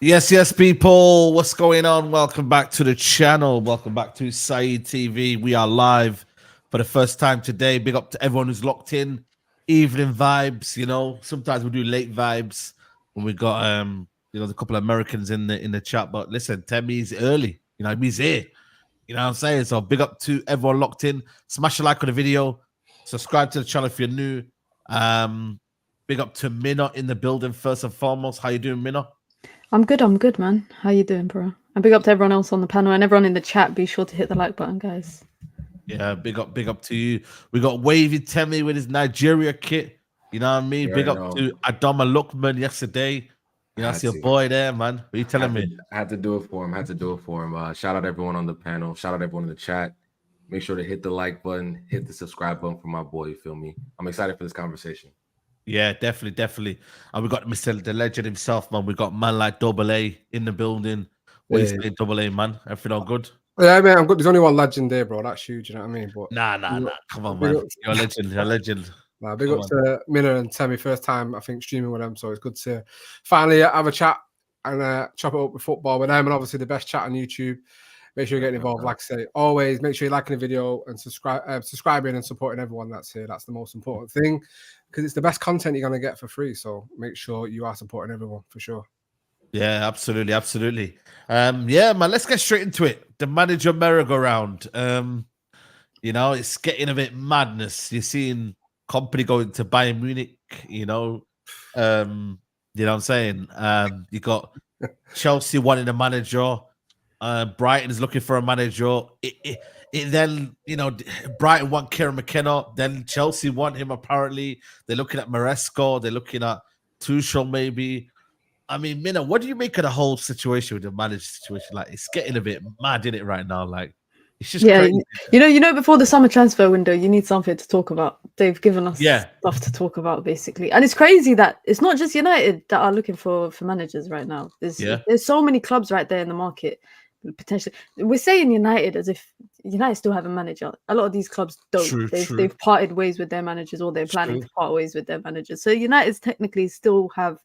Yes, people. What's going on? Welcome back to the channel. Welcome back to Saeed TV. We are live for the first time today. Big up to everyone who's locked in. Evening vibes, Sometimes we do late vibes when we got a couple of Americans in the chat. But listen, Temmy's early. He's here. You know what I'm saying? So big up to everyone locked in. Smash a like on the video. Subscribe to the channel if you're new. Big up to Minna in the building first and foremost. How you doing, Minna? I'm good, man. How you doing, bro? And big up to everyone else on the panel and everyone in the chat. Be sure to hit the like button, guys. Yeah, big up to you. We got Wavy Temi with his Nigeria kit. You know what I mean? Big up to Adama Lukman yesterday. That's your boy there, man. What are you telling me? I had to do it for him. Shout out everyone on the panel. Shout out everyone in the chat. Make sure to hit the like button, hit the subscribe button for my boy. You feel me? I'm excited for this conversation. Yeah, definitely. And we got the legend himself, man. We got man like Double A in the building. What you say, Double A, man? Everything all good? Yeah, man, I'm good. There's only one legend there, bro. That's huge, you know what I mean? But nah. Come on, man. You're a legend. You're a legend. Nah, big up to Minna and Temi. First time, I think, streaming with them. So it's good to finally have a chat and chop it up with football with them. And obviously the best chat on YouTube. Make sure you're getting involved. Like I say, always make sure you're liking the video and subscribing and supporting everyone that's here. That's the most important thing because it's the best content you're going to get for free. So make sure you are supporting everyone for sure. Yeah, absolutely. Yeah, man, let's get straight into it. The manager merry-go-round. It's getting a bit madness. You're seeing company going to Bayern Munich, you know what I'm saying? You got Chelsea wanting a manager. Brighton is looking for a manager. Then, Brighton want Kieran McKenna. Then Chelsea want him, apparently. They're looking at Maresco. They're looking at Tuchel, maybe. I mean, Minna, what do you make of the whole situation with the manager situation? Like, it's getting a bit mad, isn't it, right now? Like, it's just crazy. You know, before the summer transfer window, you need something to talk about. They've given us stuff to talk about, basically. And it's crazy that it's not just United that are looking for managers right now. There's so many clubs right there in the market. Potentially, we're saying United as if United still have a manager. A lot of these clubs don't. They've parted ways with their managers, or they're planning to part ways with their managers. So United's technically still have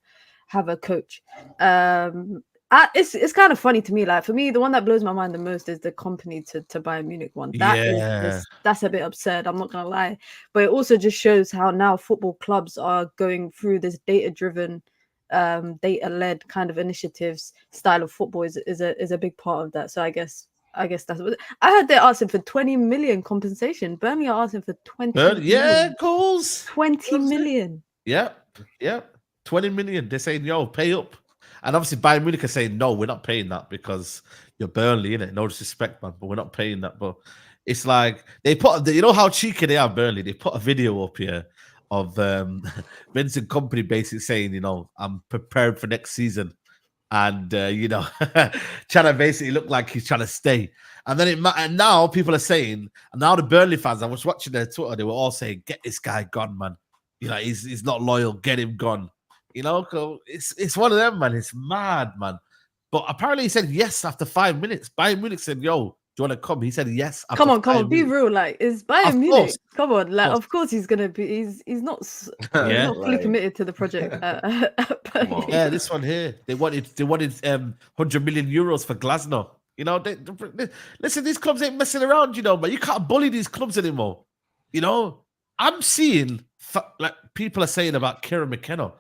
a coach. It's kind of funny to me. Like, for me, the one that blows my mind the most is the company to Bayern Munich one. That's a bit absurd. I'm not gonna lie, but it also just shows how now football clubs are going through this data-driven, data-led kind of initiatives. Style of football is a big part of that. So I guess that's what I heard. They're asking for 20 million compensation. Burnley are asking for 20 million. Goals 20 million. Yep 20 million. They're saying, yo, pay up. And obviously Bayern Munich are saying, no, we're not paying that because you're Burnley, innit? No disrespect, man, but we're not paying that. But it's like they put, you know how cheeky they are, Burnley? They put a video up here of Vincent Kompany basically saying, I'm prepared for next season. And, trying to basically look like he's trying to stay. And then and now people are saying, and now the Burnley fans, I was watching their Twitter, they were all saying, get this guy gone, man. He's not loyal, get him gone. It's one of them, man. It's mad, man. But apparently he said yes after 5 minutes. Bayern Munich said, yo, do you want to come? He said yes. Come on, be real. Like, it's Bayern Munich. Come on, like, of course he's gonna be. He's not fully committed to the project. Yeah, this one here. They wanted 100 million euros for Glasner. Listen, these clubs ain't messing around, but you can't bully these clubs anymore. I'm seeing like people are saying about Kieran McKenna.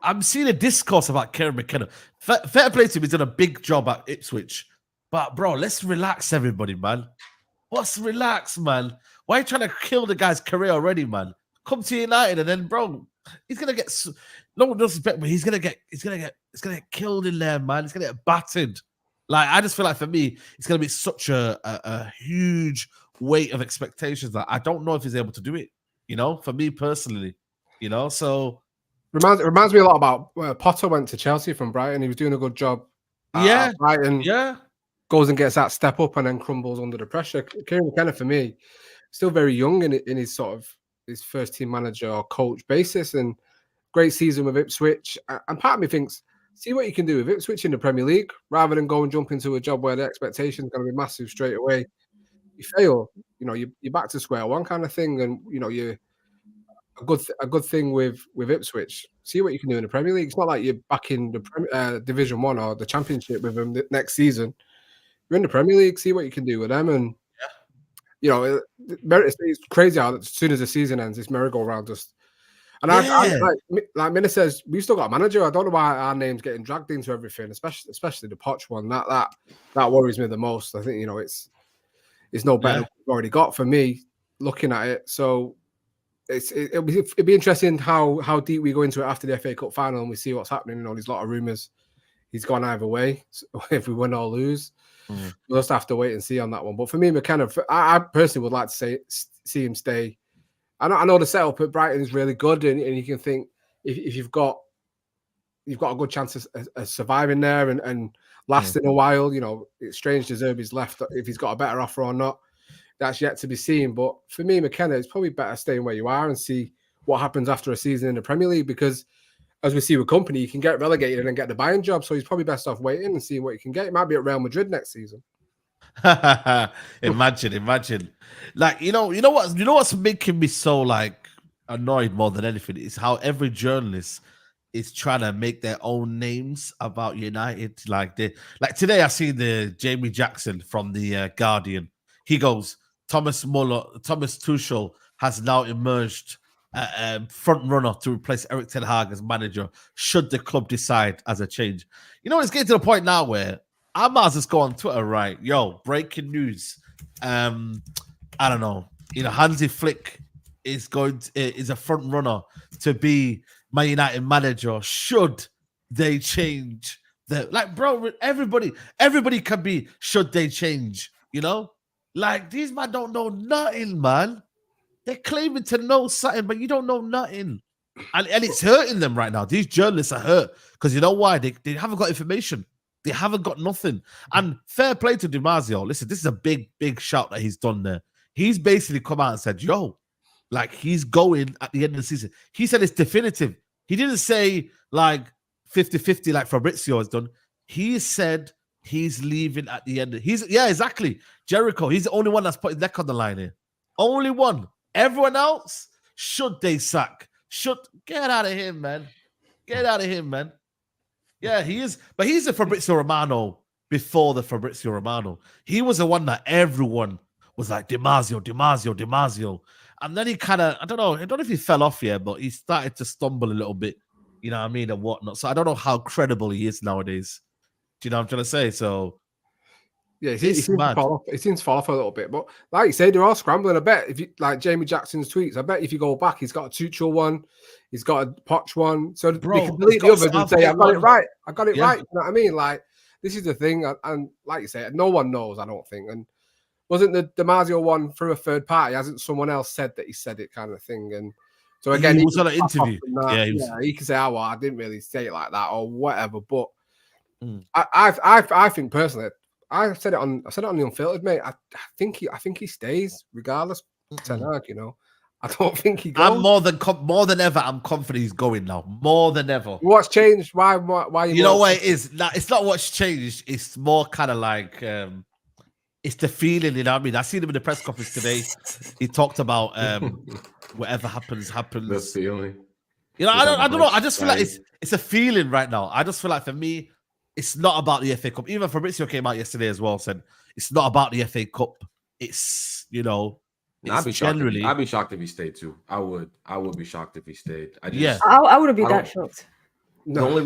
I'm seeing a discourse about Kieran McKenna. Fair play to him. He's done a big job at Ipswich. But, bro, let's relax, everybody, man. Let's relax, man. Why are you trying to kill the guy's career already, man? Come to United and then, bro, he's gonna get no disrespect, but he's gonna get killed in there, man. He's gonna get battered. Like, I just feel like for me, it's gonna be such a huge weight of expectations that I don't know if he's able to do it. For me personally, so. Reminds me a lot about Potter went to Chelsea from Brighton. He was doing a good job. Brighton. Goes and gets that step up and then crumbles under the pressure. Kieran McKenna, for me, still very young in his sort of his first team manager or coach basis, and great season with Ipswich. And part of me thinks, see what you can do with Ipswich in the Premier League rather than go and jump into a job where the expectation is going to be massive straight away. You fail, you're back to square one kind of thing, and a good thing with Ipswich. See what you can do in the Premier League. It's not like you're back in the Division 1 or the Championship with them next season. You're in the Premier League. See what you can do with them, and you know, it's crazy how as soon as the season ends, this merry-go-round just. And I like Minna says, we've still got a manager. I don't know why our name's getting dragged into everything, especially the Poch one. That worries me the most. I think, you know, it's no better than we've already got for me looking at it. So it'd be interesting how deep we go into it after the FA Cup final and we see what's happening. You know, there's a lot of rumours he's gone either way. So if we win or lose, we'll just have to wait and see on that one. But for me, McKenna, I personally would like to see him stay. I know the setup at Brighton is really good, and you can think if you've got a good chance of surviving there and lasting a while. You know, it's strange Zerbi's left. If he's got a better offer or not, that's yet to be seen. But for me, McKenna, it's probably better staying where you are and see what happens after a season in the Premier League, because as we see with Company, you can get relegated and get the buying job. So he's probably best off waiting and seeing what he can get. It might be at Real Madrid next season. Imagine. Like, you know what's making me so like annoyed more than anything is how every journalist is trying to make their own names about United. Like today I see the Jamie Jackson from the Guardian. He goes, Thomas Tuchel has now emerged front runner to replace Erik ten Hag as manager should the club decide as a change. You know, it's getting to the point now where I might as well just go on Twitter, right? Yo, breaking news. I don't know. You know, Hansi Flick is a front runner to be Man United manager should they change bro, everybody can be should they change, you know? Like, these man don't know nothing, man. They're claiming to know something, but you don't know nothing. And it's hurting them right now. These journalists are hurt because you know why? They haven't got information. They haven't got nothing. And fair play to DiMarzio. Listen, this is a big, big shout that he's done there. He's basically come out and said, yo, like, he's going at the end of the season. He said it's definitive. He didn't say like 50-50 like Fabrizio has done. He said he's leaving at the end. Exactly. Jericho, he's the only one that's put his neck on the line here. Only one. Everyone else, should they sack? Get out of here, man. Get out of here, man. Yeah, he is. But he's the Fabrizio Romano before the Fabrizio Romano. He was the one that everyone was like, DiMarzio. And then he kind of, I don't know if he fell off yet, but he started to stumble a little bit, you know what I mean, and whatnot. So I don't know how credible he is nowadays. Do you know what I'm trying to say? So yeah, he seems to fall off a little bit. But like you say, they're all scrambling. I bet if you like Jamie Jackson's tweets, I bet if you go back, he's got a Tuchel one, he's got a Poch one. So they can delete the others and say, I got it right. I got it right. You know what I mean? Like, this is the thing. And like you say, no one knows, I don't think. And wasn't the DiMarzio one through a third party? Hasn't someone else said that he said it, kind of thing? And so again, he was on an interview. He can say, "Oh, well, I didn't really say it like that," or whatever. But I think personally, I said it on the Unfiltered, mate. I think he stays regardless. Ten Hag, you know. I don't think he goes. I'm more than ever. I'm confident he's going now. More than ever. What's changed? Why? You know what it is? It's not what's changed. It's more kind of like. It's the feeling, you know what I mean? I seen him in the press conference today. He talked about whatever happens. The feeling. You know, I don't know. I just feel like it's a feeling right now. I just feel like for me, it's not about the FA Cup. Even Fabrizio came out yesterday as well, said it's not about the FA Cup. It's, you know, I'd be shocked if he stayed too. I would be shocked if he stayed. I wouldn't be that shocked. The only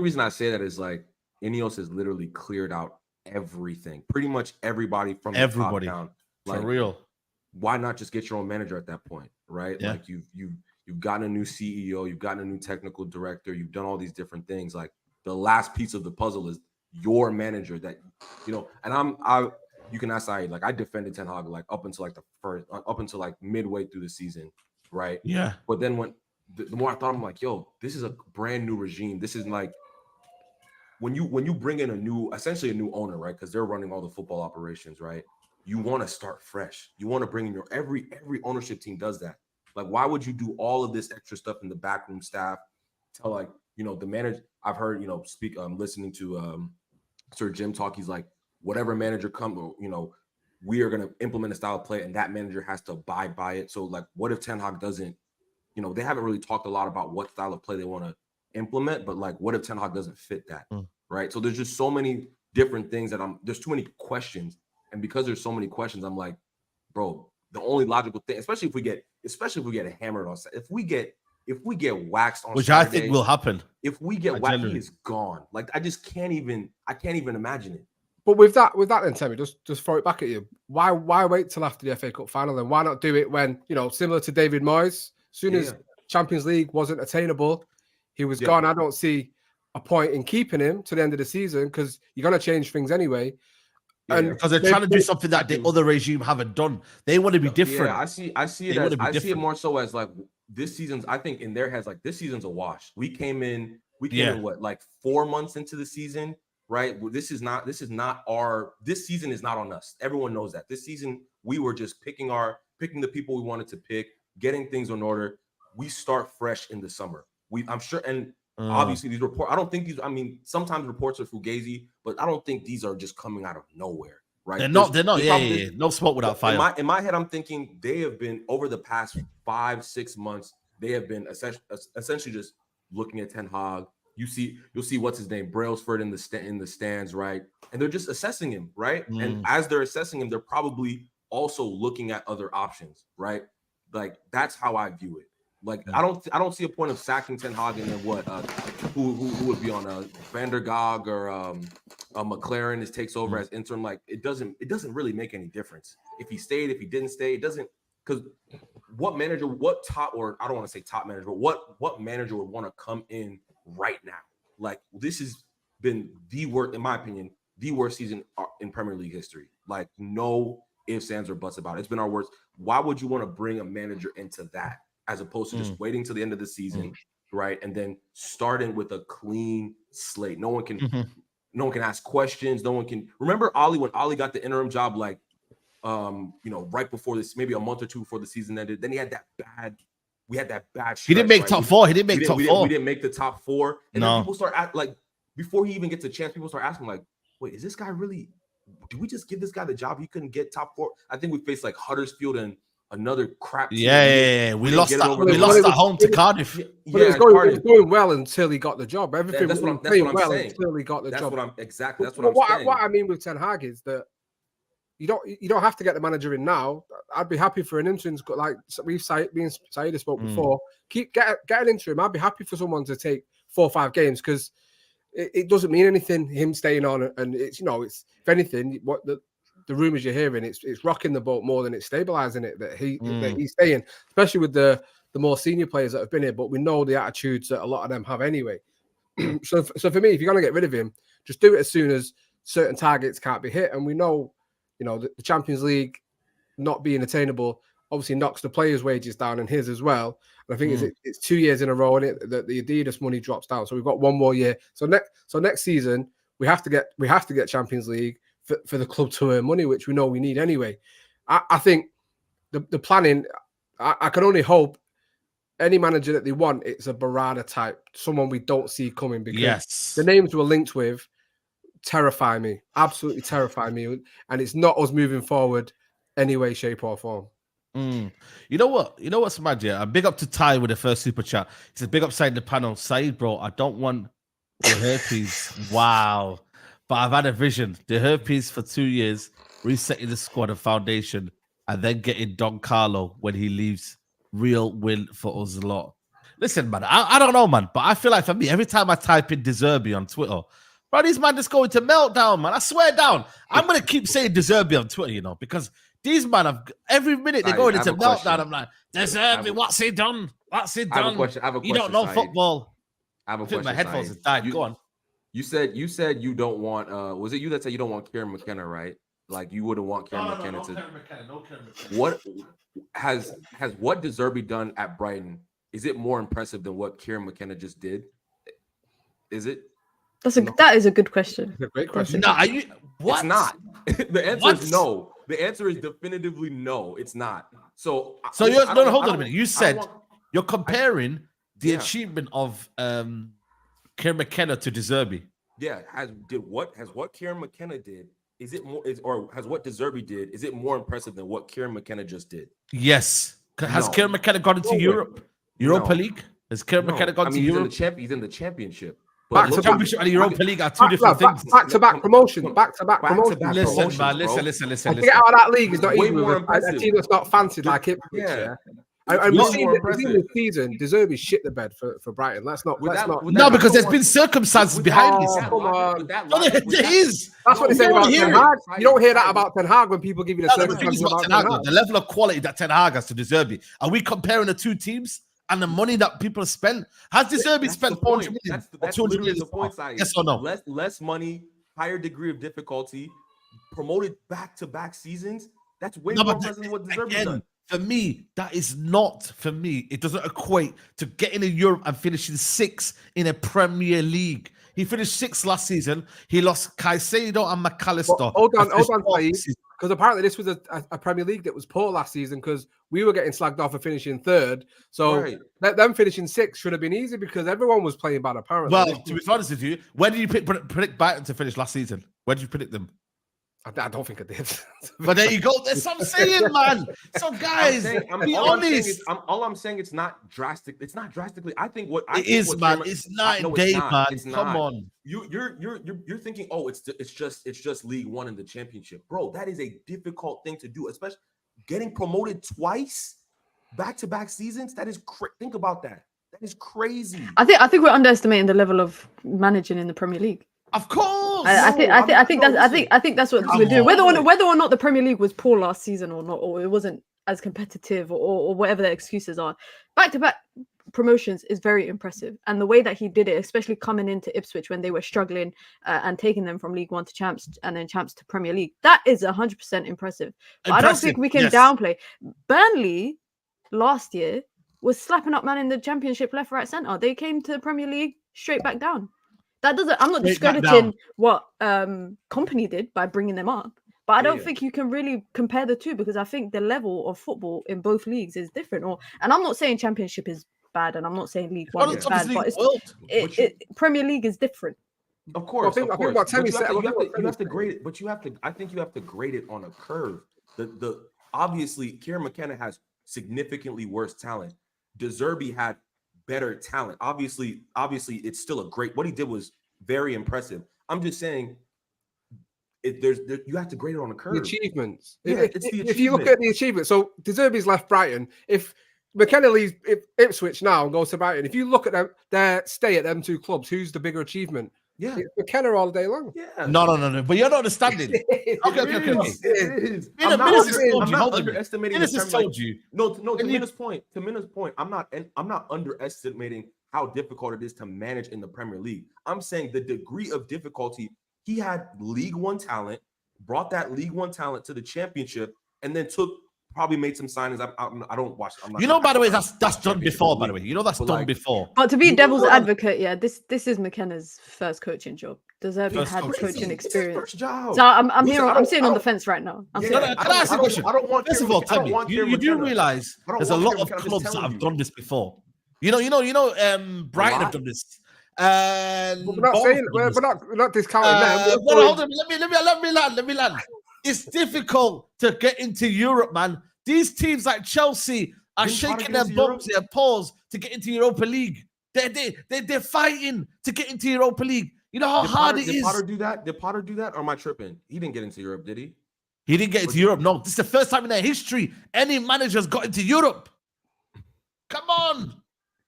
reason I say that is like Ineos has literally cleared out everything, pretty much everybody from the top down. Like, for real. Why not just get your own manager at that point, right? Yeah. Like you've gotten a new CEO, you've gotten a new technical director, you've done all these different things. Like, the last piece of the puzzle is your manager that, you know. And you can ask Saeed, like, I defended Ten Hag like up until like midway through the season, right? Yeah. But then when the more I thought, I'm like, yo, this is a brand new regime. This is like when you bring in essentially a new owner, right? Because they're running all the football operations, right? You want to start fresh. You want to bring in your every ownership team does that. Like, why would you do all of this extra stuff in the backroom staff? Tell, like, you know, the manager. I've heard, you know, listening to Sir Jim talk. He's like, whatever manager comes, you know, we are going to implement a style of play, and that manager has to abide by it. So, like, what if Ten Hag doesn't you know, they haven't really talked a lot about what style of play they want to implement, but like, what if Ten Hag doesn't fit that, right? So there's just so many different things that there's too many questions, and because there's so many questions, I'm like, bro, the only logical thing, especially if we get hammered on, if we get waxed on, which Saturday, I think will happen. If we get waxed, he is gone. Like, I can't even imagine it. But with that then, Timmy, just throw it back at you. Why wait till after the FA Cup final then? Why not do it when, you know, similar to David Moyes, as soon as Champions League wasn't attainable, he was gone. I don't see a point in keeping him to the end of the season because you're going to change things anyway. And because they're trying to do something that the other regime haven't done. They want to be different. Yeah, I see it more so as like this season's, I think in their heads, like this season's a wash. We came in what, like 4 months into the season, right? This season is not on us. Everyone knows that. This season, we were just picking the people we wanted to pick, getting things in order. We start fresh in the summer. I'm sure, and obviously these reports, I don't think these, I mean, sometimes reports are fugazi, but I don't think these are just coming out of nowhere, right? They're not. Yeah. No smoke without fire. In my head, I'm thinking they have been, over the past 5-6 months, they have been essentially just looking at Ten Hag. You'll see what's his name, Brailsford in the stands, right? And they're just assessing him, right? And as they're assessing him, they're probably also looking at other options, right? Like, that's how I view it. Like, I don't see a point of sacking Ten Hag and then what who would be on Van der Gaag or McLaren takes over as interim. Like, it doesn't really make any difference if he stayed, if he didn't stay. It doesn't, because what manager, what top, or I don't want to say top manager, but what manager would want to come in right now? Like, this has been the worst, in my opinion, the worst season in Premier League history. Like, no ifs, ands, or buts about it. It's been our worst. Why would you want to bring a manager into that, as opposed to just waiting till the end of the season, right? And then starting with a clean slate. No one can ask questions. No one can remember Ollie when Ollie got the interim job, like, right before this, maybe a month or two before the season ended. Then we had that bad stretch, he didn't make top four. He didn't make top four. We didn't make the top four. And then people start before he even gets a chance, people start asking like, wait, is this guy really, do we just give this guy the job? He couldn't get top four. I think we faced like Huddersfield and another crap team. Yeah. We lost at home to Cardiff. But it was going well until he got the job. Everything was going well until he got the job. That's what I'm saying. What I mean with Ten Hag is that you don't have to get the manager in now. I'd be happy for an interim, like Saeed has spoke before. Get an interim. I'd be happy for someone to take 4 or 5 games, because it doesn't mean anything him staying on, and it's if anything, what the rumors you're hearing, it's rocking the boat more than it's stabilizing it that he's staying, especially with the more senior players that have been here. But we know the attitudes that a lot of them have anyway. So for me, if you're gonna get rid of him, just do it as soon as certain targets can't be hit, and we know, the Champions League not being attainable obviously knocks the players' wages down and his as well. And I think it's 2 years in a row that the Adidas money drops down. So we've got 1 more year. So next season we have to get Champions League for the club to earn money, which we know we need anyway. I think the planning, I can only hope any manager that they want, it's a Barada type, someone we don't see coming, because the names we're linked with terrify me, absolutely terrify me, and it's not us moving forward any way, shape, or form. You know what's mad? Yeah, a big up to Ty with the first super chat. He says, big up side the panel, Saeed, bro. I don't want the herpes. Wow, but I've had a vision. The herpes for 2 years, resetting the squad and foundation, and then getting Don Carlo when he leaves. Real win for us a lot. Listen, man, I don't know, man, but I feel like for me, every time I type in Zerbi on Twitter, bro, these man just going to meltdown, man. I swear down. I'm gonna keep saying Zerbi on Twitter, because these man have every minute they're going into meltdown. I'm like, Zerbi, what's he done? What's he done? I have a question. You don't know football. I have a question. My headphones have died. Go on. You said you don't want. Was it you that said you don't want Kieran McKenna, right? Like, you wouldn't want Kieran McKenna to. No Kieran McKenna. What has what Zerbi done at Brighton? Is it more impressive than what Kieran McKenna just did? Is it? That is a good question. It's a great question. No, what? It's not. The answer is no. The answer is definitively no. It's not. So hold on a minute. You said you're comparing the achievement of Kieran McKenna to Zerbi. Yeah. Has what Kieran McKenna did? Is it more? Or has what Zerbi did? Is it more impressive than what Kieran McKenna just did? Yes. Has Kieran McKenna gone into Europe? Europa League? Has Kieran McKenna gone to Europe? He's in the championship. Championship and the Europa League are two different things. Back-to-back promotion. Back-to-back promotion. Listen, man. Listen. To get out of that league is not easy with a team that's not fancied like Ipswich. Yeah. And we've seen this season, Zerbi shit the bed for Brighton. No, because there's been circumstances behind this. Come on. There is. That's what they say about Ten Hag. You don't hear that about Ten Hag when people give you the circumstances about Ten Hag. The level of quality that Ten Hag has to Zerbi. Are we comparing the two teams and the money that people have spent? Has Zerbi spent 400 million or 200 million? The point, yes or no? Less money, higher degree of difficulty, promoted back-to-back seasons. That's way more impressive than what Zerbi done. For me, that is not for me. It doesn't equate to getting in Europe and finishing 6th in a Premier League. He finished 6th last season. He lost Caicedo and McAllister. Hold on, because apparently this was a Premier League that was poor last season because we were getting slagged off for finishing 3rd. So them finishing 6th should have been easy because everyone was playing bad apparently. Well, to be honest with you, where did you predict Brighton to finish last season? Where did you predict them? I don't think I did. But there you go. That's what I'm saying, man. So, guys, be honest. All I'm saying, it's not drastic. It's not drastically. I think what it is, man. It's night and day, man. Come on. You're thinking, oh, it's just League One and the Championship, bro. That is a difficult thing to do, especially getting promoted twice, back-to-back seasons. That is think about that. That is crazy. I think we're underestimating the level of managing in the Premier League. Of course, I think that's what we're doing. Whether or not the Premier League was poor last season or not, or it wasn't as competitive, or whatever their excuses are, back-to-back promotions is very impressive. And the way that he did it, especially coming into Ipswich when they were struggling and taking them from League One to Champs and then Champs to Premier League, that is 100% impressive. But I don't think we can downplay. Burnley last year was slapping up man in the Championship left, right, centre. They came to the Premier League straight back down. That doesn't. I'm not discrediting what Company did by bringing them up, but I don't think you can really compare the two because I think the level of football in both leagues is different. And I'm not saying Championship is bad, and I'm not saying League One is bad, but Premier League is different. Of course, I think what Tammy said, you have to grade it, but I think you have to grade it on a curve. The obviously Kieran McKenna has significantly worse talent. Zerbi had better talent. Obviously, it's still what he did was very impressive. I'm just saying, you have to grade it on a curve. The achievements. If you look at the achievements, so Zerbi's left Brighton. If McKenna leaves Ipswich now and goes to Brighton, if you look at their stay at them two clubs, who's the bigger achievement? Yeah, it's McKenna all day long. Yeah. No. But you're not understanding. Okay. I'm not underestimating. To Mina's point, I'm not underestimating how difficult it is to manage in the Premier League. I'm saying the degree of difficulty. He had League One talent, brought that League One talent to the Championship, and then probably made some signings. I don't watch. By the way, that's done before. By the way, that's done before. But to be devil's advocate, this is McKenna's first coaching job. Zerbi had coaching experience. So I'm sitting on the fence right now. Can I ask a question? First of all, tell me, you do realize there's a lot of clubs that have done this before. Brighton have done this. We're not discounting them. Hold on, let me land. It's difficult to get into Europe, man. These teams like Chelsea are shaking their bums, their paws to get into Europa League. They're fighting to get into Europa League. You know how hard it is. Did Potter do that? Or am I tripping? He didn't get into Europe, did he? He didn't get into Europe. No, this is the first time in their history any manager's got into Europe. Come on.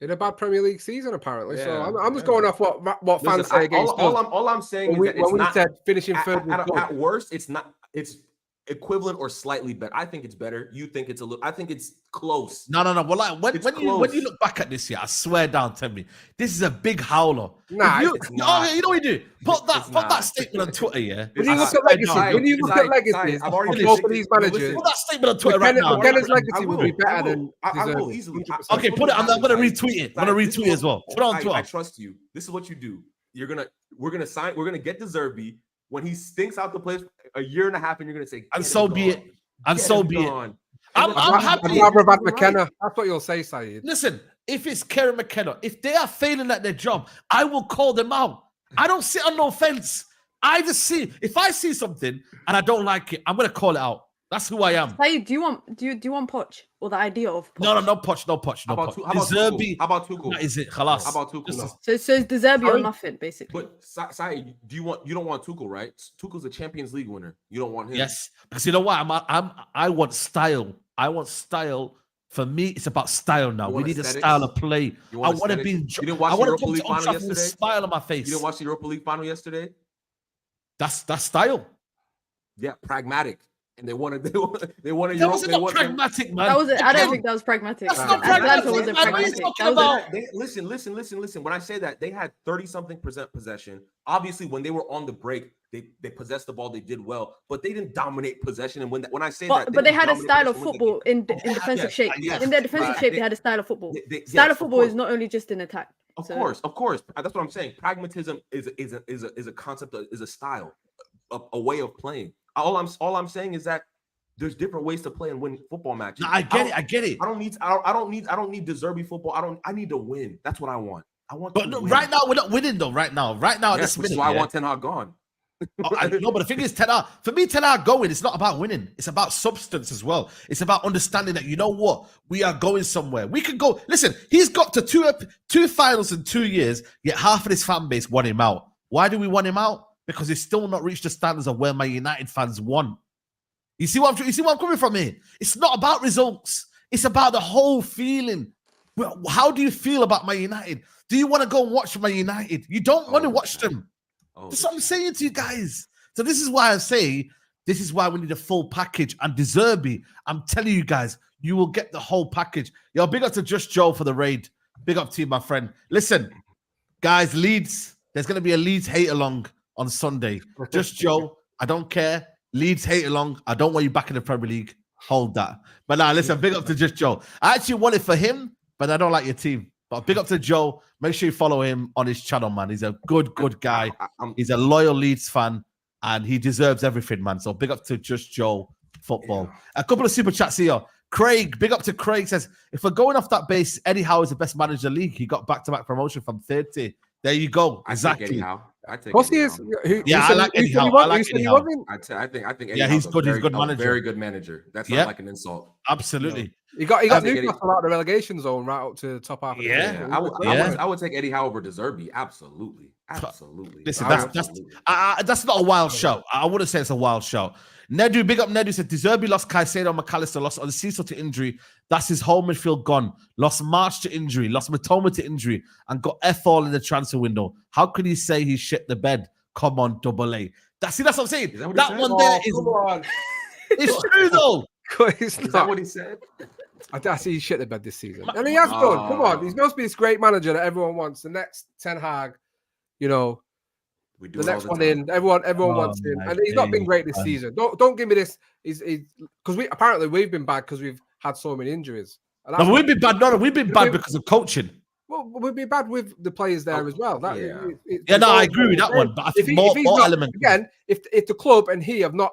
In a bad Premier League season, apparently. Yeah, so I'm just going off what fans say against. All I'm saying is that it's not said finishing third. At worst, it's not. It's equivalent or slightly better. I think it's better. You think it's a little. I think it's close. No. Well, when you look back at this year, I swear down, tell me this is a big howler. Nah, you know what you do? Put that statement on Twitter. Yeah. When you look at legacies, I've already both of these managers. Put that statement on Twitter right now. McKenna's legacy will be better than. I will easily. Okay, put it. I'm gonna retweet it. I'm gonna retweet it as well. Put it on Twitter. I trust you. This is what you do. We're gonna sign. We're gonna get Zerbi when he stinks out the place a year and a half, and you're gonna say, and so be it. And so be it. I'm happy. I'd rather have McKenna. That's what you'll say, Saeed. Listen, if it's Kieran McKenna, if they are failing at their job, I will call them out. I don't sit on no fence. I just see, if I see something and I don't like it, I'm going to call it out. That's who I am. Saeed, do you want Poch or the idea of Poch? No Poch. How about Tuchel? How about Tuchel? Is it Khalas? How about Tuchel? So it's Zerbi or nothing, basically. But Saeed, you don't want Tuchel, right? Tuchel's a Champions League winner. You don't want him. Yes, because you know what? I want style. I want style. For me, it's about style now. We need a style of play. I want to be. You didn't watch the Europa League final yesterday? With a smile on my face. You didn't watch the Europa League final yesterday? That's style. Yeah, pragmatic. And they wanted That was not pragmatic, man. I don't think that was pragmatic. That's not pragmatic. Wasn't pragmatic. Listen. When I say that, they had 30-something % possession. Obviously, when they were on the break, they possessed the ball. They did well, but they didn't dominate possession. And when I say that, but they had a style of football in defensive shape. In their defensive shape, they had a style of football. Style of football is not only just in attack. Of course. That's what I'm saying. Pragmatism is a concept, is a style, a way of playing. All I'm saying is that there's different ways to play and win football matches. No, I get it. I don't need the Zerbi football. I need to win. That's what I want. But no, right now we're not winning though. Right now, yes, which is why I want Ten Hag gone. No, but the thing is, Ten Hag going. It's not about winning. It's about substance as well. It's about understanding that, you know what, we are going somewhere. We can go. Listen, he's got to two finals in 2 years. Yet half of his fan base want him out. Why do we want him out? Because he's still not reached the standards of where Man United fans want. You see what I'm coming from here? It's not about results. It's about the whole feeling. Well, how do you feel about Man United? Do you want to go and watch Man United? You don't want to watch them. That's what I'm saying to you guys. So this is why I say, this is why we need a full package. And De Zerbi, I'm telling you guys, you will get the whole package. Yo, big up to Just Joe for the raid. Big up to you, my friend. Listen, guys, Leeds, there's going to be a Leeds hate-along on Sunday. Just Joe, I don't care. Leeds hate-along. I don't want you back in the Premier League. Hold that. But now, listen, big up to Just Joe. I actually want it for him, but I don't like your team. But big up to Joe. Make sure you follow him on his channel, man. He's a good guy. He's a loyal Leeds fan, and he deserves everything, man. So big up to Just Joe Football. Yeah. A couple of super chats here. Craig, big up to Craig, says, if we're going off that base, Eddie Howe is the best manager in the league. He got back-to-back promotion from 30. There you go. Exactly. I take Eddie Howe. I like Eddie Howe. I think Eddie Howe. He's good. He's a good manager. Very good manager. That's not like an insult. Absolutely. He got Newcastle out of the relegation zone right up to the top half. I would take Eddie Howe over De Zerbi. Absolutely. Listen, that's not a wild shout. I wouldn't say it's a wild shout. Nedu, big up Nedu, said De Zerbi lost Caicedo, McAllister, lost Cecil to injury. That's his whole midfield gone. Lost March to injury, lost Matoma to injury, and got F all in the transfer window. How could he say he shit the bed? Come on, double A. That's what I'm saying. That one there is. It's true though. Is that what he said? I see he shit the bed this season. And he has done. Come on. He's supposed to be this great manager that everyone wants. The next Ten Hag, the next one in. Everyone wants him. And he's not been great this season. Don't give me this. Because we've been bad because we've had so many injuries. No, we've been bad. No, we've been bad because of coaching. Well, we'll be bad with the players there as well. I agree with that one. But I think more elements. Again, if the club and he have not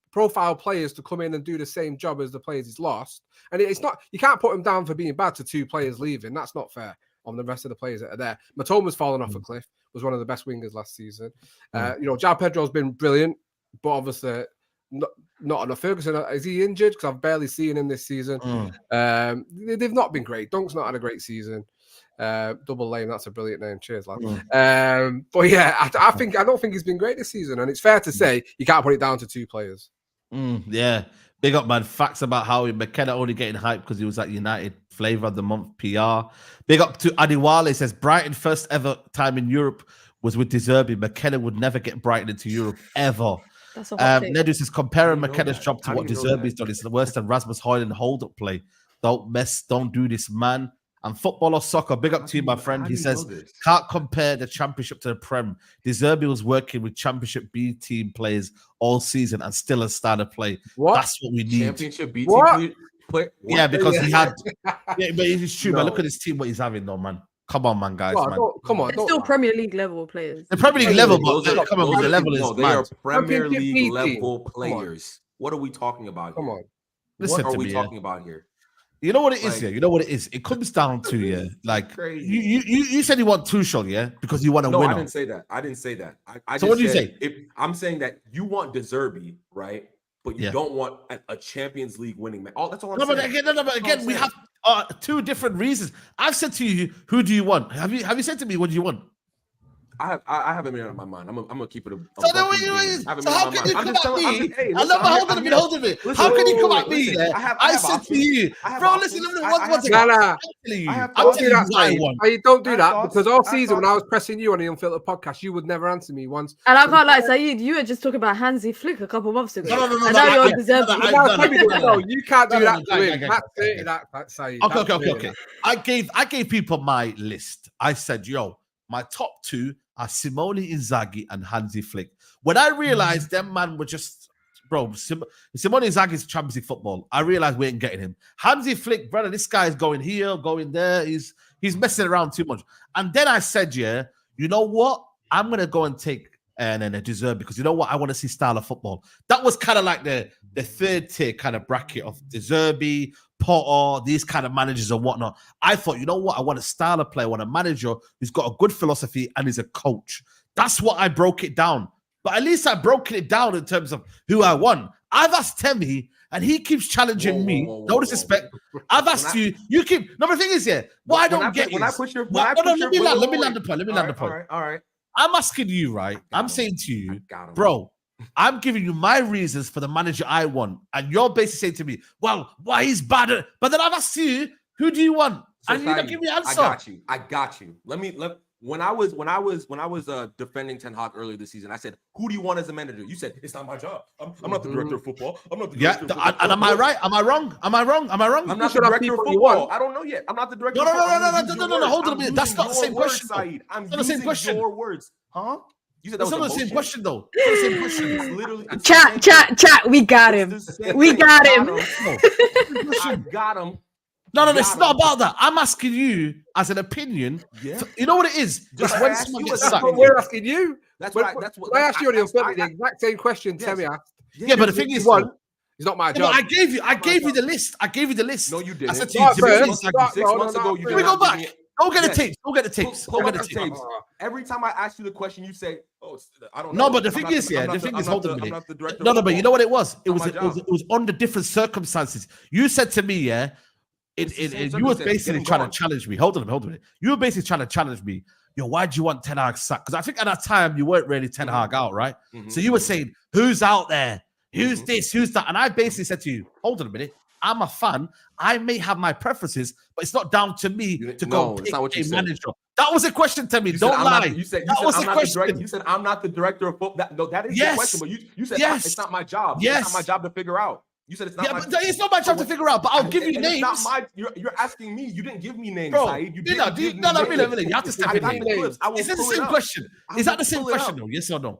profile players to come in and do the same job as the players he's lost, and it's not, you can't put him down for being bad to two players leaving. That's not fair on the rest of the players that are there. Matoma's fallen off a cliff, was one of the best wingers last season. João Pedro's been brilliant, but obviously not enough. Ferguson, is he injured? Because I've barely seen him this season. They've not been great. Dunk's not had a great season. Double Lane, that's a brilliant name. Cheers, lad. But yeah, I don't think he's been great this season, and it's fair to say you can't put it down to two players. Yeah, big up, man. Facts about how McKenna only getting hyped because he was at United. Flavor of the month PR. Big up to Adiwale, says Brighton first ever time in Europe was with De Zerbi. McKenna would never get Brighton into Europe ever. That's a hot take. Nedu says comparing McKenna's job to what De Zerbi's done is worse than Rasmus Højlund hold-up play. Don't do this, man. And football or soccer, big up to you, my friend. He says, can't compare the championship to the Prem. De Zerbi was working with championship B team players all season and still a starter play. What? That's what we need. Championship B team play? Yeah, because he had. Yeah, but it's true, man. Look at his team, what he's having, though, man. Come on, man, guys. Come on. It's still Premier League level players. The Premier League level, but come on, the level is they are Premier League level players. What are we talking about? Come on. Listen what are we talking about here? You know what it is, yeah. You know what it is. It comes down to like you said you want Tuchel, yeah, because you want to win. I didn't say that. I so what do you say? I'm saying that you want De Zerbi, right? but you don't want a Champions League winning man. That's all I'm saying. But again, we have two different reasons. I've said to you, who do you want? Have you said to me, what do you want? I haven't made it in my mind. I'm gonna keep it. So how can you come at me? Hold on a minute. How can you come at me? I said to you, bro. Listen, one thing. Don't do that, Saeed. Don't do that, because all season when I was pressing you on the Unfiltered podcast, you would never answer me once. And I can't lie, Saeed, you were just talking about Hansi Flick a couple months ago. And now you're deserving. You can't do that to him. That's Saeed. Okay. I gave people my list. I said, yo, my top two are Simone Inzaghi and Hansi Flick. When I realized them man were just, bro, Simone Inzaghi's Champions League football, I realized we ain't getting him. Hansi Flick, brother, this guy is going here, going there. He's messing around too much. And then I said, yeah, you know what? I'm going to go and take and then a Zerbi, because you know what? I want to see style of football. That was kind of like the third tier kind of bracket of Zerbi, Potter, these kind of managers and whatnot. I thought, you know what? I want a style of play. I want a manager who's got a good philosophy and is a coach. That's what I broke it down. But at least I broke it down in terms of who I want. I've asked Temi, and he keeps challenging me. No disrespect. I've asked you. You keep. No, the thing is, what I don't get is. Let me land the point. All right. I'm asking you, right? I'm saying to you, bro, I'm giving you my reasons for the manager I want. And you're basically saying to me, well, why he's bad? But then I've asked you, who do you want? So and you don't give me an answer. I got you. When I was defending Ten Hag earlier this season, I said, who do you want as a manager? You said, it's not my job. I'm not the director of football. I'm not the director of football. And am I right? Am I wrong? I'm not the director of football. I don't know yet. I'm not the director of football. No. Hold on a minute. That's not the same question, Saeed. I'm using your words. Huh? You said that was not the same question, though. It's the same question. It's literally chat. We got him. We got him. I got him. No, it's not about that. I'm asking you as an opinion. Yeah. You know what it is? Just when someone gets sacked. We're asking you. That's what I asked you the exact same question Temi asked. Yeah, but the thing is, it's not my job. I gave you the list. No, you didn't. I said to you, 6 months ago, you didn't. We go back. Go get the tapes. Every time I ask you the question, you say, "Oh, I don't know." No, but the thing is, hold on a minute. No, but you know what it was? It was under different circumstances. You said to me, you were basically trying to challenge me. Hold on a minute. You were basically trying to challenge me. Yo, why do you want Ten Hag sacked? Because I think at that time you weren't really Ten Hag out, right? So you were saying, who's out there? Who's this? Who's that? And I basically said to you, hold on a minute. I'm a fan. I may have my preferences, but it's not down to me to go pick a manager. That was a question to me. Don't lie. You said I'm not the director of football. That is the question. But you said it's not my job. Yes. It's not my job to figure out. You said it's not my job. But it's not my job to figure out, but I'll give you names. It's not you're asking me. You didn't give me names, bro. Saeed. You have to step in. Is it the same question? Is that the same question though? Yes or no?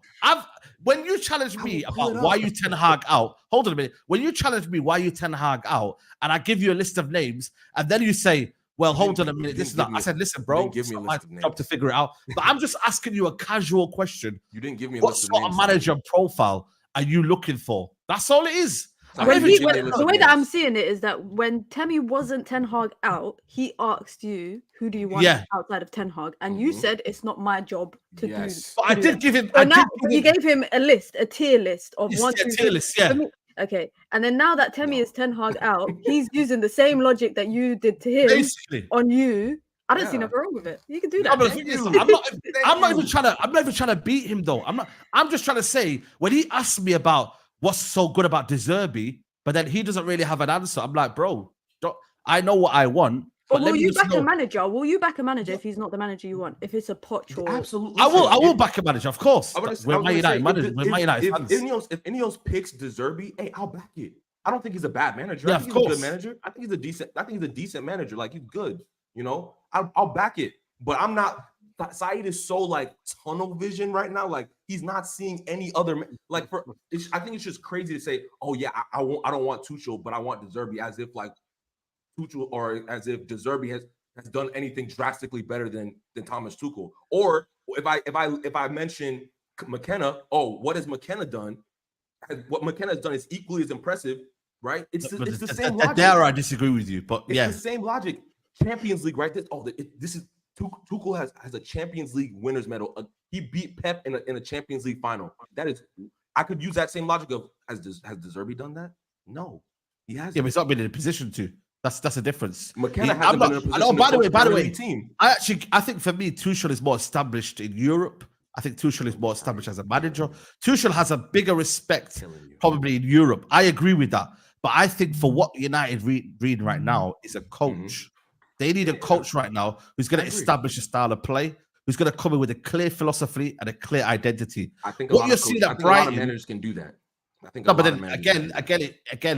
When you challenge me about why you Ten Hag out, hold on a minute. When you challenge me why you Ten Hag out, and I give you a list of names, and then you say, well, hold on a minute. This is not. I said, listen, bro, it's not my job to figure it out. But I'm just asking you a casual question. You didn't give me what sort of manager profile are you looking for? That's all it is. The way that I'm seeing it is that when Temi wasn't Ten Hag out, he asked you, who do you want outside of Ten Hag? And you said, it's not my job to do. But I did give him. You gave him a tier list of one, two, tier list, yeah. Okay. And then now that Temi is Ten Hag out, he's using the same logic that you did to him on you. I don't see nothing wrong with it. You can do that. I'm not even trying to beat him though. I'm just trying to say, when he asked me about what's so good about Zerbi, but then he doesn't really have an answer. I'm like, bro, I know what I want. But will you back a manager? Will you back a manager if he's not the manager you want? If it's a Poch or absolutely, I will back a manager, of course. We're Man United managers. We're Man United fans. If Ineos picks Zerbi, hey, I'll back it. I don't think he's a bad manager. Yeah, I think he's a good manager. I think he's a decent manager. Like, he's good. You know, I'll back it. But I'm not. Saeed is so like tunnel vision right now. Like, he's not seeing any other I think it's just crazy to say, oh yeah, I don't want Tuchel, but I want Zerbi, as if like Tuchel or as if Zerbi has done anything drastically better than Thomas Tuchel. Or if I mention McKenna, oh, what has McKenna done? What McKenna has done is equally as impressive, right? It's the same logic. There I disagree with you, but it's the same logic. Champions League, right? This is Tuchel has a Champions League winners medal. He beat Pep in a Champions League final. I could use that same logic of has Zerbi done that? No, he hasn't. Yeah, but he's not been in a position to. That's a difference. McKenna hasn't been in a position. By the way, team. I think for me, Tuchel is more established in Europe. I think Tuchel is more established as a manager. Tuchel has a bigger respect probably in Europe. I agree with that. But I think for what United read right now is a coach. They need a coach right now who's going to establish a style of play, who's going to come in with a clear philosophy and a clear identity. I think a lot of managers can do that. I think but then again,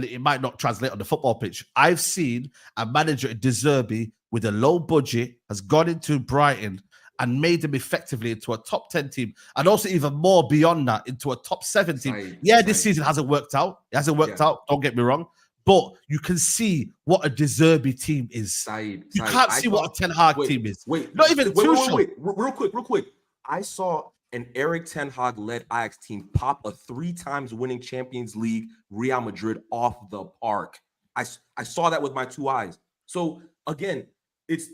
it might not translate on the football pitch. I've seen a manager in Zerbi with a low budget has gone into Brighton and made them effectively into a top 10 team, and also even more beyond that into a top 7 team. This season hasn't worked out. It hasn't worked out. Don't get me wrong. But you can see what a Zerbi team is. You can't see what a Ten Hag team is. Not even Tuchel. Real quick. I saw an Erik Ten Hag-led Ajax team pop a 3 times winning Champions League Real Madrid off the park. I saw that with my 2 eyes. So again, it's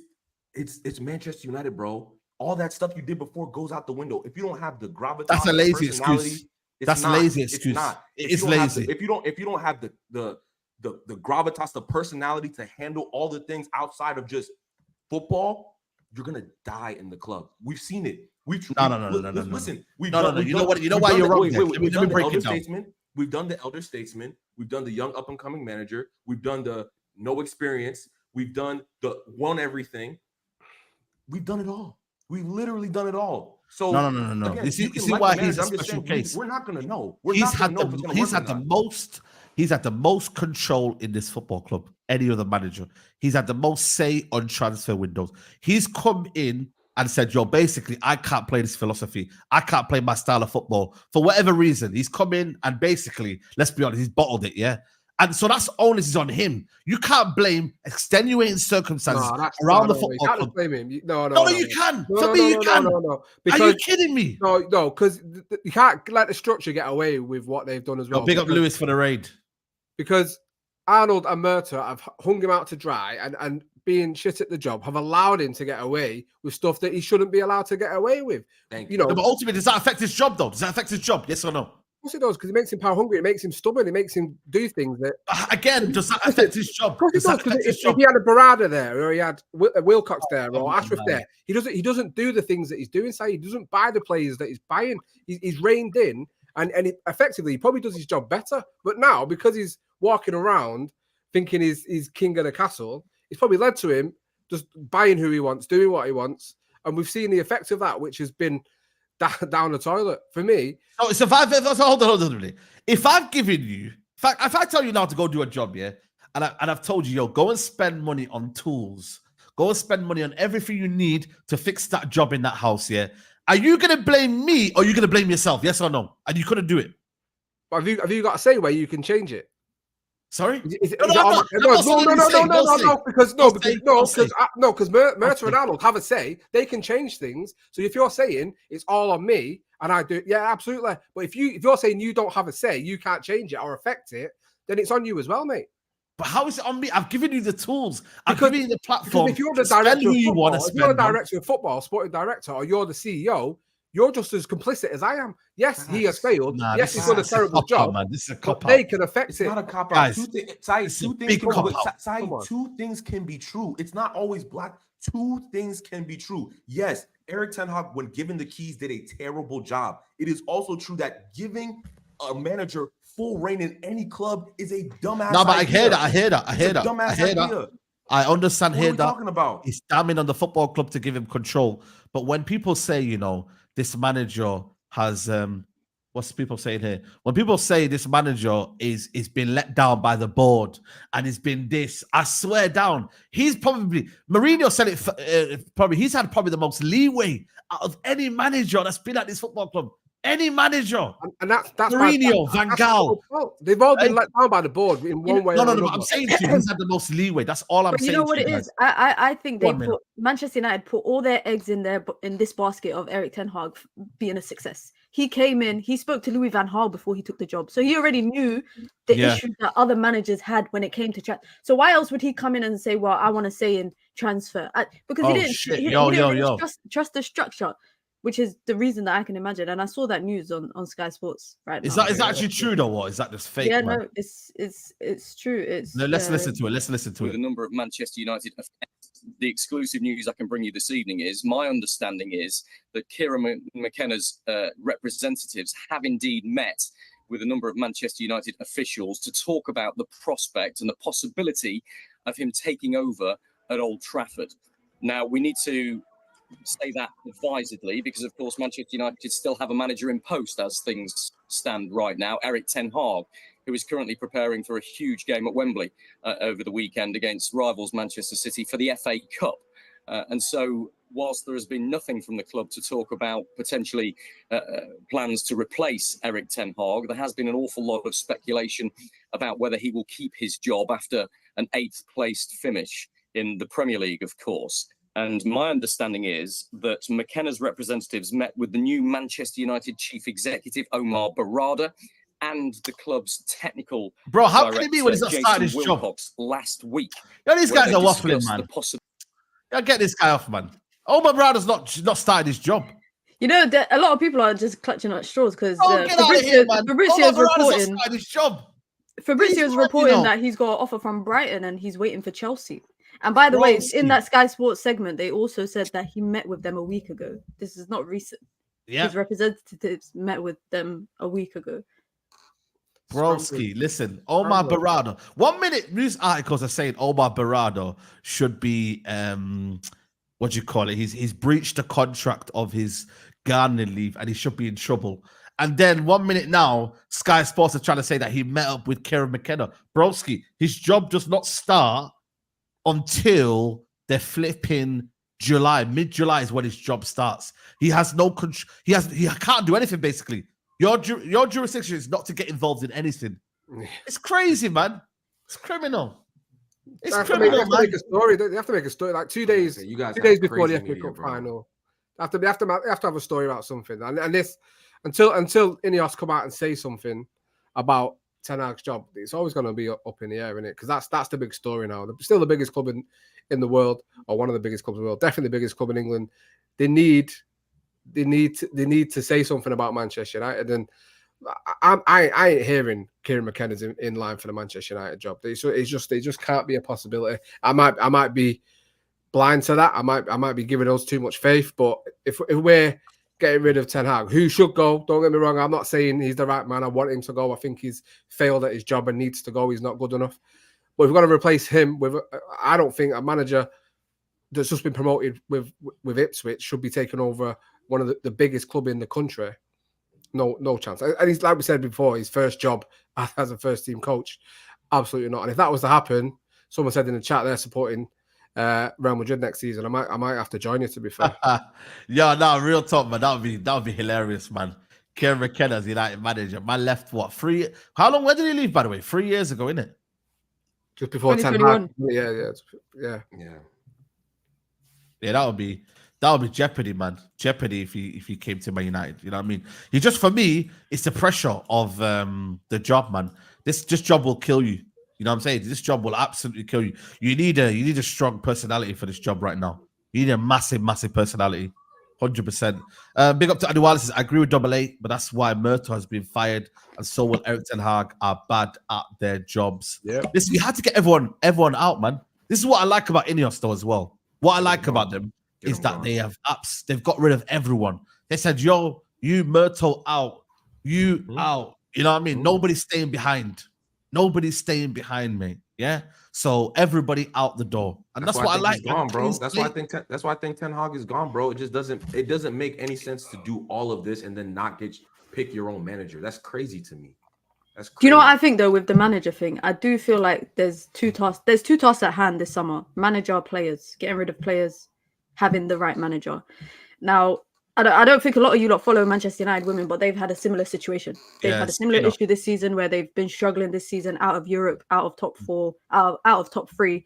Manchester United, bro. All that stuff you did before goes out the window. If you don't have the gravitas, that's a lazy excuse. That's a lazy excuse. It is lazy. If you don't have the gravitas, the personality to handle all the things outside of just football, you're gonna die in the club. We've seen it. No. Listen, you know what? You know why you're wrong. Let me break it down. We've done the elder statesman. We've done the young up and coming manager. We've done the no experience. We've done the won everything. We've done it all. We've literally done it all. So no. Again, you see why he's a special case. We're not gonna know. He's had the most control in this football club. Any other manager, he's had the most say on transfer windows. He's come in and said, "Yo, basically, I can't play this philosophy. I can't play my style of football for whatever reason." He's come in and basically, let's be honest, he's bottled it. Yeah. And so that's onus is on him. You can't blame extenuating circumstances around the football club. Blame him. You can. You can. No. Because, are you kidding me? No, because you can't let the structure get away with what they've done as well. Big up Lewis for the raid. Because Arnold and Murta have hung him out to dry and being shit at the job have allowed him to get away with stuff that he shouldn't be allowed to get away with. But ultimately, does that affect his job though? Does that affect his job? Yes or no? Of course it does, because it makes him power hungry. It makes him stubborn. It makes him do things that. Again, does that affect his job? Of course it does. Because if he had a Barada there, or he had Wilcox there, or Ashworth there, he doesn't do the things that he's doing. So he doesn't buy the players that he's buying. He's reined in, and effectively he probably does his job better. But now, because he's walking around thinking he's king of the castle, it's probably led to him just buying who he wants, doing what he wants, and we've seen the effect of that, which has been down the toilet for me. Oh, so hold on. If I've given you, if I tell you now to go do a job, yeah, and I've told you, yo, go and spend money on tools, go and spend money on everything you need to fix that job in that house, yeah, are you gonna blame me or are you gonna blame yourself? Yes or no? And you couldn't do it. But have you got a say where you can change it? Sorry? Because Murta and Arnold have a say. They can change things. So if you're saying it's all on me and I do, yeah, absolutely. But if you're saying you don't have a say, you can't change it or affect it, then it's on you as well, mate. But how is it on me? I've given you the tools. I've given you the platform. If you're the director of football, if you're the director of football, sporting director, or you're the CEO, you're just as complicit as I am. Yes, he has failed. Yes, he's done a terrible job. Man. This is a cop-out. They can affect it's it. Not a cop-out. Two things can be true. It's not always black. 2 things can be true. Yes, Erik Ten Hag, when given the keys, did a terrible job. It is also true that giving a manager full reign in any club is a dumbass idea. No, but I hear that. I understand here that talking about? He's damning on the football club to give him control. But when people say, this manager has what's people saying here? When people say this manager is been let down by the board and it's been this, I swear down, he's probably Mourinho said it probably he's had probably the most leeway out of any manager that's been at this football club. Any manager, and that's Mourinho, Van Gaal. They've all been let down by the board in one way. No. I'm saying to you, he's had the most leeway. That's all I'm saying. You know what it is? I think Manchester United put all their eggs in this basket of Erik Ten Hag being a success. He came in, he spoke to Louis van Gaal before he took the job, so he already knew the issues that other managers had when it came to chat. So why else would he come in and say, "Well, I want to say in transfer"? Because he didn't trust the structure. which is the reason that I can imagine. And I saw that news on Sky Sports right now. Is that actually true though, or is that just fake? Yeah, man? no, it's true. It's no, let's listen to it. Let's listen to with it. A number of Manchester United. The exclusive news I can bring you this evening is my understanding is that Kieran McKenna's representatives have indeed met with a number of Manchester United officials to talk about the prospect and the possibility of him taking over at Old Trafford. Now, we need to say that advisedly because, of course, Manchester United still have a manager in post as things stand right now, Erik ten Hag, who is currently preparing for a huge game at Wembley over the weekend against rivals Manchester City for the FA Cup. And so whilst there has been nothing from the club to talk about potentially plans to replace Erik ten Hag, there has been an awful lot of speculation about whether he will keep his job after an 8th placed finish in the Premier League, of course. And my understanding is that McKenna's representatives met with the new Manchester United chief executive, Omar Barada, and the club's technical how can it be when he's not started his job last week? Yeah, these guys are waffling, man. Yeah, get this guy off, man. Omar Barada's not started his job. You know, a lot of people are just clutching at straws because Fabrizio's reporting that he's got an offer from Brighton and he's waiting for Chelsea. And by the way, in that Sky Sports segment, they also said that he met with them a week ago. This is not recent. Yeah. His representatives met with them a week ago. Broski, listen, Omar Barada. 1 minute news articles are saying Omar Barada should be what do you call it? He's breached the contract of his gardening leave and he should be in trouble. And then 1 minute now, Sky Sports are trying to say that he met up with Kieran McKenna. Broski, his job does not start until the flipping July. Mid-July is when his job starts. He has no control. He can't do anything basically. Your jurisdiction is not to get involved in anything. It's crazy, man. It's criminal. It's criminal. They have to make a story. They have to make a story like 2 days. You guys 2 days before the FA Cup final. They have to have a story about something. And this until Ineos come out and say something about Ten Hag's job, it's always going to be up in the air, isn't it? Because that's the big story now. They're still the biggest club in the world, or one of the biggest clubs in the world. Definitely the biggest club in England. They need to say something about Manchester United, and I ain't hearing Kieran McKenna's in line for the Manchester United job. It just can't be a possibility. I might be blind to that. I might be giving us too much faith. But if we're getting rid of Ten Hag, who should go? Don't get me wrong. I'm not saying he's the right man. I want him to go. I think he's failed at his job and needs to go. He's not good enough. But if we're going to replace him with, I don't think a manager that's just been promoted with Ipswich should be taking over one of the biggest club in the country. No chance. And he's, like we said before, his first job as a first team coach, absolutely not. And if that was to happen, someone said in the chat they're supporting Real Madrid next season. I might have to join you, to be fair. Yeah, no, real talk, man. That would be hilarious, man. Kieran McKenna as United manager. Man left what? 3? How long? When did he leave? By the way, 3 years ago, innit? Just before 10. Yeah. Yeah, that would be jeopardy, man. Jeopardy if he came to Man United. You know what I mean? He just, for me, it's the pressure of the job, man. This job will kill you. You know what I'm saying? This job will absolutely kill you. You need a strong personality for this job right now. You need a massive personality. 100%. Big up to Adualis. I agree with Double A, but that's why Murto has been fired, and so will Erik ten Hag are bad at their jobs. Yeah. Listen, you had to get everyone out, man. This is what I like about Ineos though as well. What I like about them is that they have apps. They've got rid of everyone. They said, yo, you Murto out. You out. You know what I mean? Nobody's staying behind. Nobody's staying behind, mate. Yeah. So everybody out the door, and that's what I like. Gone, bro. That's why I think Ten Hag is gone, bro. It just doesn't make any sense to do all of this and then not pick your own manager. That's crazy to me. That's crazy. Do you know what I think though with the manager thing? I do feel like there's two tasks. There's 2 tasks at hand this summer: manager, players, getting rid of players, having the right manager. Now, I don't think a lot of you lot follow Manchester United women, but they've had a similar situation. They've had a similar issue this season where they've been struggling this season out of Europe, out of top 4, out of top 3.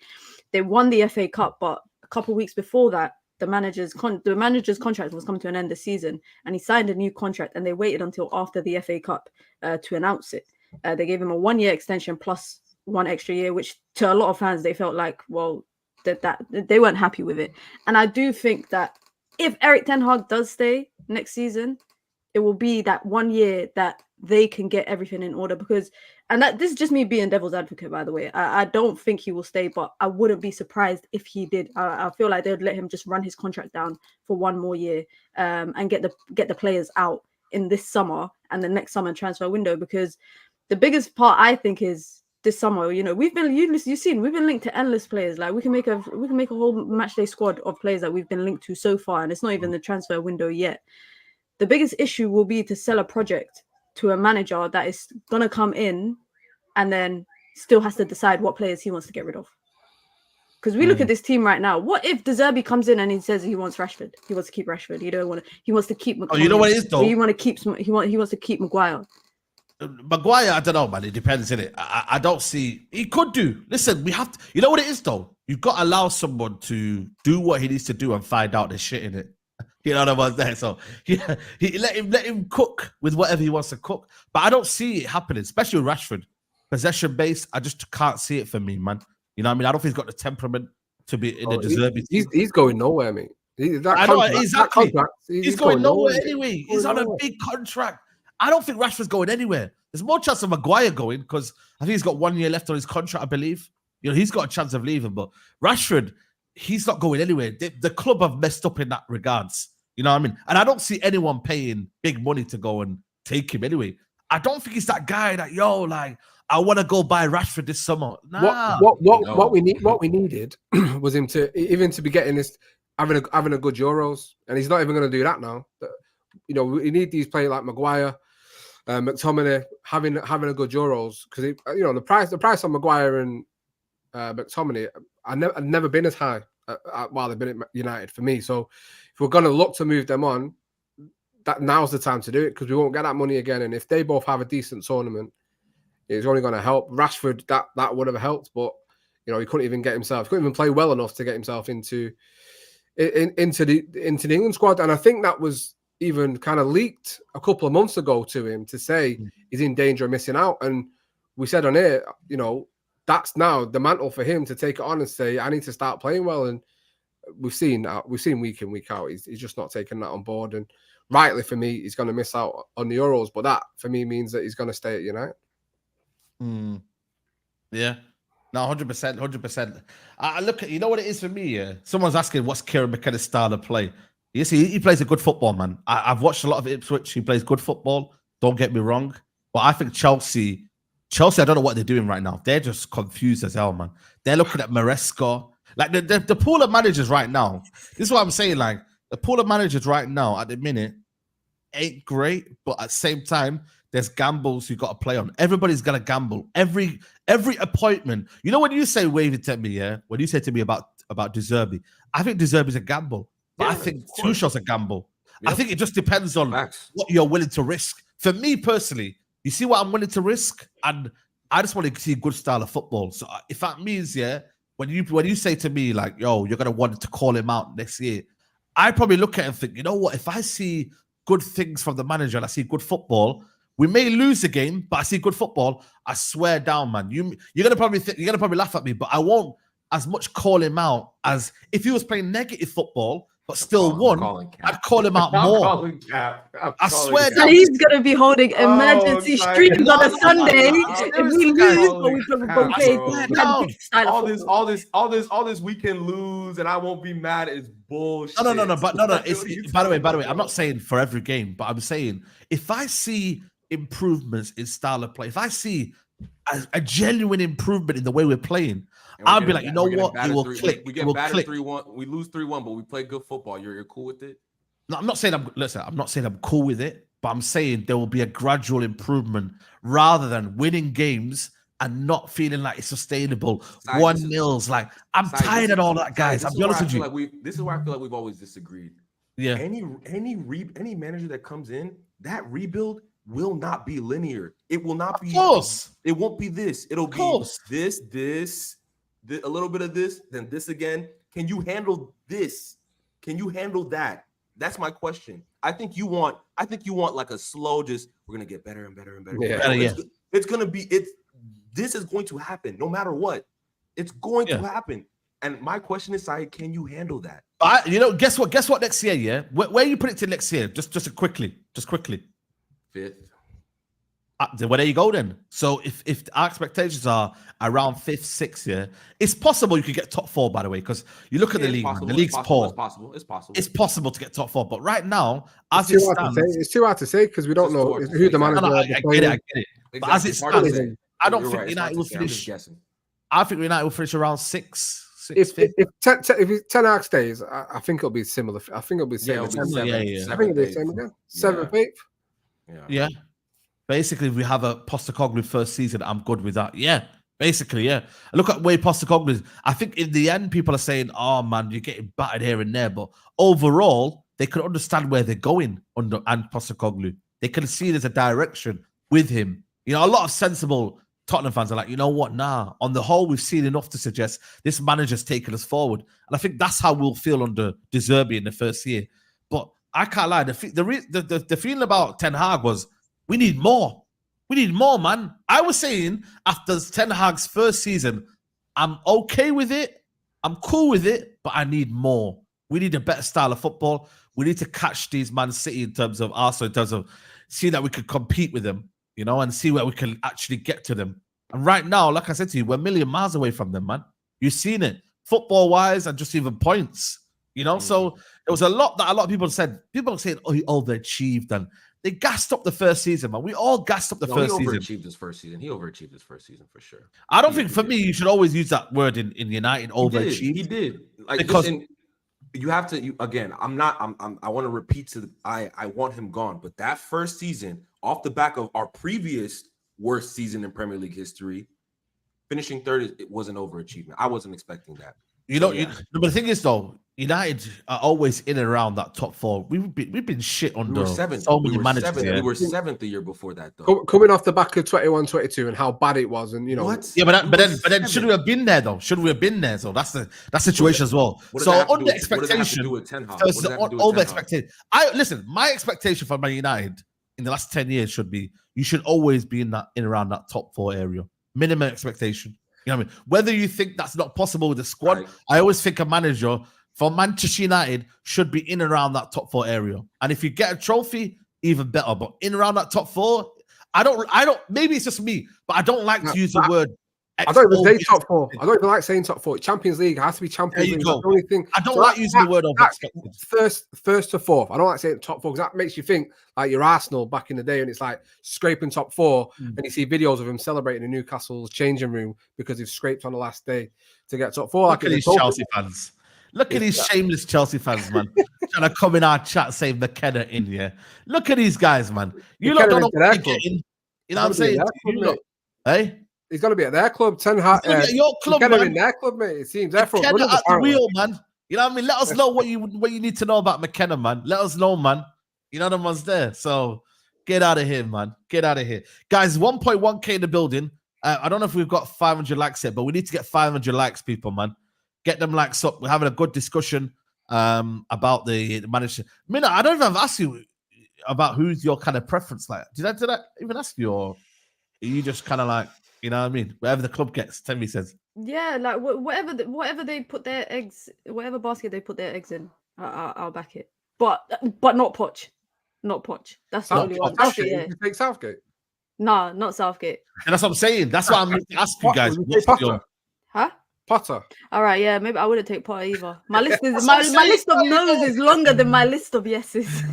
They won the FA Cup, but a couple of weeks before that, the manager's contract was coming to an end this season, and he signed a new contract, and they waited until after the FA Cup to announce it. They gave him a 1-year extension plus 1 extra year, which to a lot of fans, they felt like, well, that they weren't happy with it. And I do think that if Erik ten Hag does stay, next season, it will be that 1 year that they can get everything in order, because, and that this is just me being devil's advocate, by the way. I don't think he will stay, but I wouldn't be surprised if he did. I feel like they would let him just run his contract down for 1 more year, and get the players out in this summer and the next summer transfer window, because the biggest part I think is this summer, you know, you've seen we've been linked to endless players. Like we can make a whole match day squad of players that we've been linked to so far, and it's not even the transfer window yet. The biggest issue will be to sell a project to a manager that is gonna come in and then still has to decide what players he wants to get rid of. Because we look at this team right now. What if Zerbi comes in and he says he wants Rashford? He wants to keep Rashford. He wants to keep. Oh, you know what it is though. He wants to keep Maguire. Maguire, I don't know, man. It depends, innit? I don't see. He could do. Listen, we have to. You know what it is though. You've got to allow someone to do what he needs to do and find out there's shit in it. You know what I'm saying? So yeah, let him cook with whatever he wants to cook. But I don't see it happening, especially with Rashford. Possession based, I just can't see it for me, man. You know what I mean? I don't think he's got the temperament to be in the Zerbi team. He's going nowhere, mate. I know, exactly. He's going nowhere anyway. He's on a big contract. I don't think Rashford's going anywhere. There's more chance of Maguire going because I think he's got 1 year left on his contract, I believe. You know, he's got a chance of leaving, but Rashford, he's not going anywhere. The club have messed up in that regards. You know what I mean? And I don't see anyone paying big money to go and take him anyway. I don't think he's that guy that, I want to go buy Rashford this summer. Nah. What we needed was him to be getting this, having a good Euros, and he's not even going to do that now. You know, we need these players like Maguire, McTominay having a good Euros, because the price on Maguire and McTominay I've never been as high while they've been at United for me. So if we're going to look to move them on, that now's the time to do it, because we won't get that money again. And if they both have a decent tournament, it's only going to help. Rashford, that would have helped, but he couldn't even play well enough to get himself into the England squad. And I think that was even kind of leaked a couple of months ago to him to say he's in danger of missing out. And we said on air, that's now the mantle for him to take it on and say, I need to start playing well. And we've seen week in, week out, he's just not taking that on board. And rightly for me, he's going to miss out on the Euros, but that for me means that he's going to stay at United. Yeah. No, 100%. I look at, you know what it is for me, yeah? Someone's asking what's Kieran McKenna's style of play. You see, he plays a good football, man. I've watched a lot of Ipswich. He plays good football. Don't get me wrong. But I think Chelsea, I don't know what they're doing right now. They're just confused as hell, man. They're looking at Maresca. Like, the pool of managers right now, this is what I'm saying, like, the pool of managers right now at the minute ain't great, but at the same time, there's gambles you got to play on. Everybody's got to gamble. Every appointment. You know when you say wave it at me, yeah? When you say to me about Zerbi, I think Zerbi's a gamble. But I think Tuchel's a gamble. Yep. I think it just depends on what you're willing to risk. For me personally, you see what I'm willing to risk? And I just want to see a good style of football. So if that means, when you say to me, like, yo, you're going to want to call him out next year, I probably look at it and think, you know what? If I see good things from the manager and I see good football, we may lose the game, but I see good football. I swear down, man. You're gonna probably laugh at me, but I won't as much call him out as if he was playing negative football, but still won. I'd call him out more. I swear down. He's gonna be holding emergency streams on a Sunday. If we lose, all this we can lose, and I won't be mad. It's bullshit. No. It's by the way. I'm not saying for every game, but I'm saying if I see improvements in style of play, if I see a genuine improvement in the way we're playing, I'll be like, you know what? It will click. We get battered 3-1. We lose 3-1, but we play good football. You're cool with it? No, I'm not saying I'm cool with it, but I'm saying there will be a gradual improvement rather than winning games and not feeling like it's sustainable. 1-0s, like I'm tired of all that, guys. I'll be honest with you. This is where I feel like we've always disagreed. Yeah. Any manager that comes in, that rebuild will not be linear. It will not be. Of course. It won't be this. It'll be this, a little bit of this, then this again. Can you handle this? Can you handle that? That's my question. I think you want like a slow, just we're gonna get better and better and better. Yeah. It's gonna be. This is going to happen no matter what. It's going to happen. And my question is, Saeed, can you handle that? Guess what? Guess what? Next year, yeah. Where you put it to next year? Just quickly. 5th. Well, there you go then. So if our expectations are around 5th, 6th, yeah, it's possible you could get top 4. By the way, because you look at the league, man, the league's poor. It's possible. It's possible to get top 4, but right now, as it's it stands, it's too hard to say because we don't know who the manager. I get it. Exactly. But as it stands, I don't think United will finish. I think United will finish around 6th. If Ten Hag stays, I think it'll be similar. I think it'll be similar. I think it'll be the same again. 7th, 8th. Yeah. Basically, if we have a Postecoglou first season, I'm good with that. Yeah. Basically, yeah. Look at where Postecoglou is. I think in the end, people are saying, "Oh man, you're getting battered here and there," but overall, they could understand where they're going under and Postecoglou. They can see there's a direction with him. A lot of sensible Tottenham fans are like, you know what? Nah. On the whole, we've seen enough to suggest this manager's taken us forward, and I think that's how we'll feel under Zerbi in the first year. But I can't lie. The feeling about Ten Hag was, we need more. We need more, man. I was saying after Ten Hag's first season, I'm okay with it. I'm cool with it, but I need more. We need a better style of football. We need to catch these Man City in terms of Arsenal, in terms of see that we could compete with them, and see where we can actually get to them. And right now, like I said to you, we're a million miles away from them, man. You've seen it, football-wise and just even points, So there was a lot that a lot of people said. People saying, oh, he overachieved, and they gassed up the first season, man. We all gassed up the first season. He overachieved his first season for sure. I don't think, for me, you should always use that word in United, overachieved. He did. Because you have to, again, I want to repeat I want him gone. But that first season, off the back of our previous worst season in Premier League history, finishing 3rd, it was an overachievement. I wasn't expecting that. But the thing is, though, United are always in and around that top 4. We've been shit on so many managers. We were 7th the year before that, though. Coming off the back of 21-22 and how bad it was, and what? Yeah, but then should we have been there though? Should we have been there? So that's the situation as well. So on the expectation, over expectation. Listen. My expectation for Man United in the last 10 years should be you should always be in around that top 4 area. Minimum expectation. You know what I mean? Whether you think that's not possible with the squad, right. I always think a manager for Manchester United should be in and around that top 4 area. And if you get a trophy, even better. But in around that top 4, I don't. Maybe it's just me, but I don't like to use the word. I don't even say top 4. I don't even like saying top 4. Champions League, it has to be Champions League. That's the only thing. I don't like using the word of expected. First to 4th. I don't like saying top 4 because that makes you think like you're Arsenal back in the day and it's like scraping top 4 and you see videos of him celebrating in Newcastle's changing room because he's scraped on the last day to get top 4. Look at these Chelsea fans. Look at these shameless Chelsea fans, man. Trying to come in our chat saying McKenna in here. Look at these guys, man. You lot don't know what you're getting. You know what I'm saying? Hey? He's going to be at their club. Ten Hag. Your club, man. In their club, mate. It seems. Therefore, at the wheel, man. You know what I mean? Let us know what you need to know about McKenna, man. Let us know, man. You know the one's there. So get out of here, man. Get out of here, guys. 1.1K in the building. I don't know if we've got 500 likes yet, but we need to get 500 likes, people, man. Get them likes up. We're having a good discussion about the manager. Mina, I don't even have asked you about who's your kind of preference. Like, did I even ask you, or are you just kind of like? You know what I mean? Whatever the club gets, Temi says. Yeah, like whatever they put their eggs, whatever basket they put their eggs in, I'll back it. But not Poch, not Poch. That's the only one. You take Southgate? No, not Southgate. And that's what I'm saying. That's why I'm asking you guys. Huh? Potter. All right, yeah, maybe I wouldn't take Potter either. My list is my list of no's is longer than my list of yeses.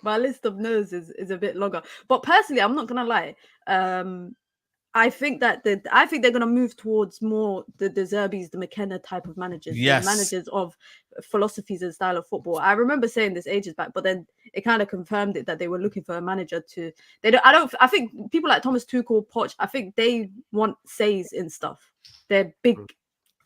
My list of no's is a bit longer. But personally, I'm not gonna lie. I think they're going to move towards more the Zerbis, the McKenna type of managers, yes. Managers of philosophies and style of football. I remember saying this ages back, but then it kind of confirmed it that they were looking for a manager to. I think people like Thomas Tuchel, Poch, I think they want says in stuff. They're big.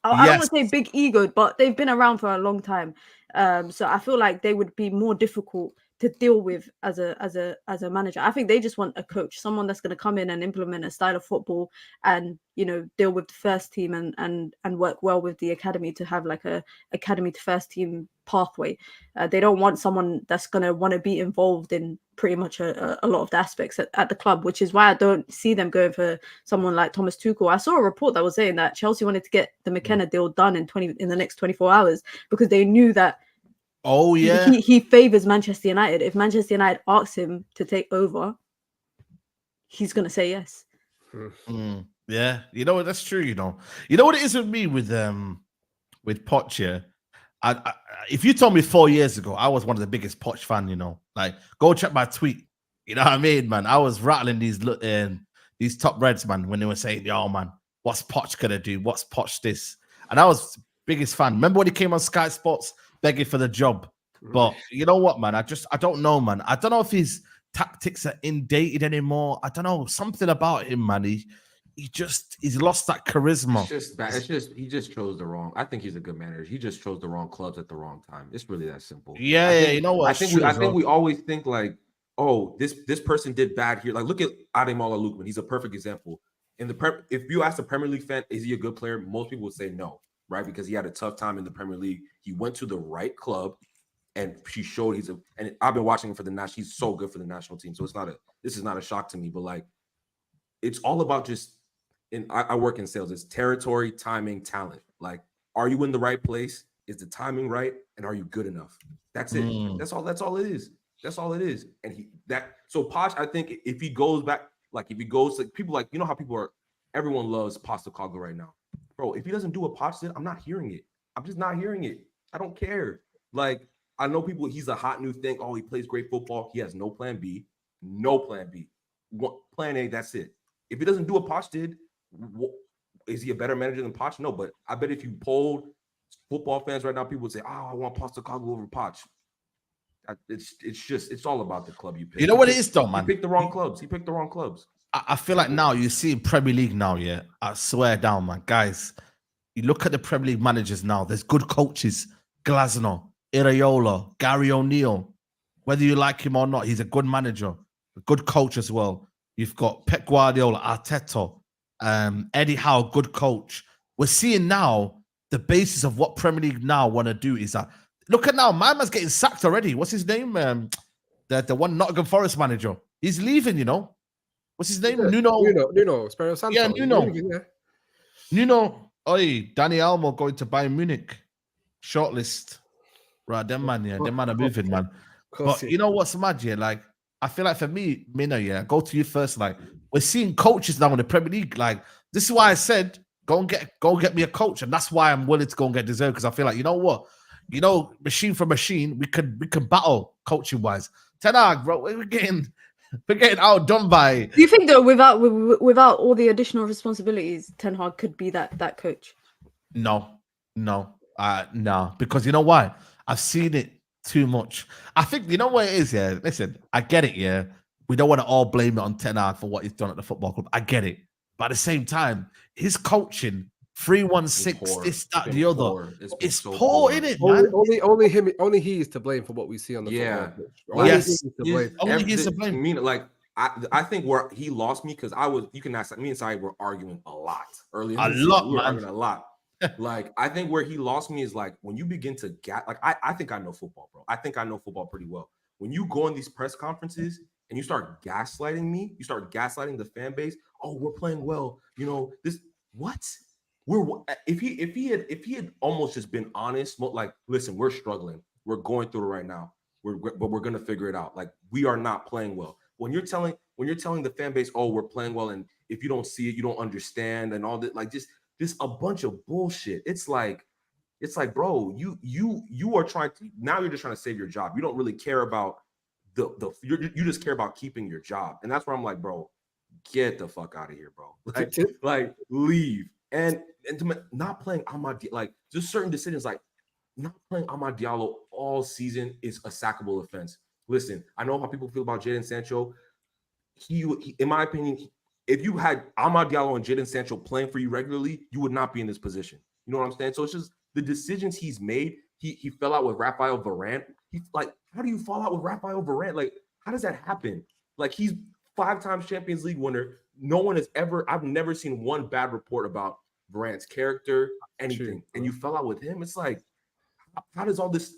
I don't want to say big ego, but they've been around for a long time. So I feel like they would be more difficult deal with as a manager. I think they just want a coach, someone that's going to come in and implement a style of football and, you know, deal with the first team and work well with the academy to have like a academy to first team pathway. They don't want someone that's going to want to be involved in pretty much a lot of the aspects at the club, which is why I don't see them going for someone like Thomas Tuchel. I saw a report that was saying that Chelsea wanted to get the McKenna deal done in the next 24 hours because they knew that he favors Manchester United. If Manchester United asks him to take over, he's gonna say yes. Yeah, you know, that's true. You know what it is with me with Poch here. I if you told me 4 years ago, I was one of the biggest Poch fan. You know, like go check my tweet. You know what I mean, man? I was rattling these top reds, man, when they were saying, "Yo, man, what's Poch gonna do? What's Poch this?" And I was biggest fan. Remember when he came on Sky Sports begging for the job? But you know what, man? I don't know, man. I don't know if his tactics are indated anymore. I don't know, something about him, man. He's lost that charisma. It's just bad. He just chose the wrong. I think he's a good manager. He just chose the wrong clubs at the wrong time. It's really that simple. Yeah, you know what? I think we always think like, oh, this person did bad here. Like, look at Ademola Lookman. He's a perfect example. If you ask a Premier League fan, is he a good player? Most people would say no, right? Because he had a tough time in the Premier League. He went to the right club, and he showed and I've been watching him for the national. He's so good for the national team. So this is not a shock to me. But like, it's all about just. I work in sales. It's territory, timing, talent. Like, are you in the right place? Is the timing right? And are you good enough? That's it. That's all it is. That's all it is. And so Poch, I think if he goes back, like if he goes to people, like, you know how everyone loves Postecoglou right now. Bro, if he doesn't do what Poch did, I'm not hearing it. I'm just not hearing it. I don't care. Like, I know people, he's a hot new thing. Oh, he plays great football. He has no plan B. No plan B. Plan A, that's it. If he doesn't do what Poch did, is he a better manager than Poch? No, but I bet if you polled football fans right now, people would say, "Oh, I want Postecoglou over Poch." It's all about the club you pick. You know what it is, though, man. He picked the wrong clubs. I feel like now you see in Premier League now, yeah. I swear down, man, guys. You look at the Premier League managers now. There's good coaches: Glasner, Iraola, Gary O'Neill. Whether you like him or not, he's a good manager, a good coach as well. You've got Pep Guardiola, Arteta. Eddie Howe, good coach. We're seeing now the basis of what Premier League now want to do is that look at now, my man's getting sacked already. What's his name? The one Nottingham Forest manager. He's leaving, you know. What's his name? Nuno Espirito Santo. Yeah, Nuno. Oi, Danny Almo going to Bayern Munich. Shortlist. Right, them man, yeah. Them man are moving, man. But you know what's mad, yeah? Like, I feel like for me, Mina, yeah, go to you first. Like, we're seeing coaches now in the Premier League. Like, this is why I said, go get me a coach, and that's why I'm willing to go and get Zerbi, because I feel like, you know what, machine for machine, we can battle coaching wise. Ten Hag, bro, we're getting outdone by. Do you think though, without all the additional responsibilities, Ten Hag could be that coach? No, because you know why? I've seen it too much. I think you know what it is. Yeah, listen, I get it. Yeah, we don't want to all blame it on Ten Hag for what he's done at the football club. I get it, but at the same time, his coaching 3-1-6, this, that, the other, it's poor, isn't it, man? Only he is to blame for what we see on the football pitch. Yes, only he's to blame. I mean, like, I think where he lost me because you can ask me and Saeed were arguing a lot earlier. We were arguing a lot. Like, I think where he lost me is like when you begin to I think I know football, bro. I think I know football pretty well. When you go in these press conferences and you start gaslighting me, you start gaslighting the fan base. Oh, we're playing well. You know, this what? If he had almost just been honest, like, listen, we're struggling. We're going through it right now. But we're gonna figure it out. Like, we are not playing well. When you're telling the fan base, oh, we're playing well, and if you don't see it, you don't understand, and all that, like, just a bunch of bullshit. It's like, bro, you are trying to, now you're just trying to save your job. You don't really care about you just care about keeping your job. And that's where I'm like, bro, get the fuck out of here, bro. Like leave. And to not playing Amad, like, just certain decisions, like not playing Amad Diallo all season is a sackable offense. Listen, I know how people feel about Jadon Sancho. He in my opinion, if you had Amad Diallo and Jadon Sancho playing for you regularly, you would not be in this position. You know what I'm saying? So it's just the decisions he's made. He fell out with Rafael Varane. He's like, how do you fall out with Raphael Varane? Like, how does that happen? Like, he's 5-time Champions League winner. No one has ever, I've never seen one bad report about Varane's character, anything. True. And you fell out with him. It's like, how does all this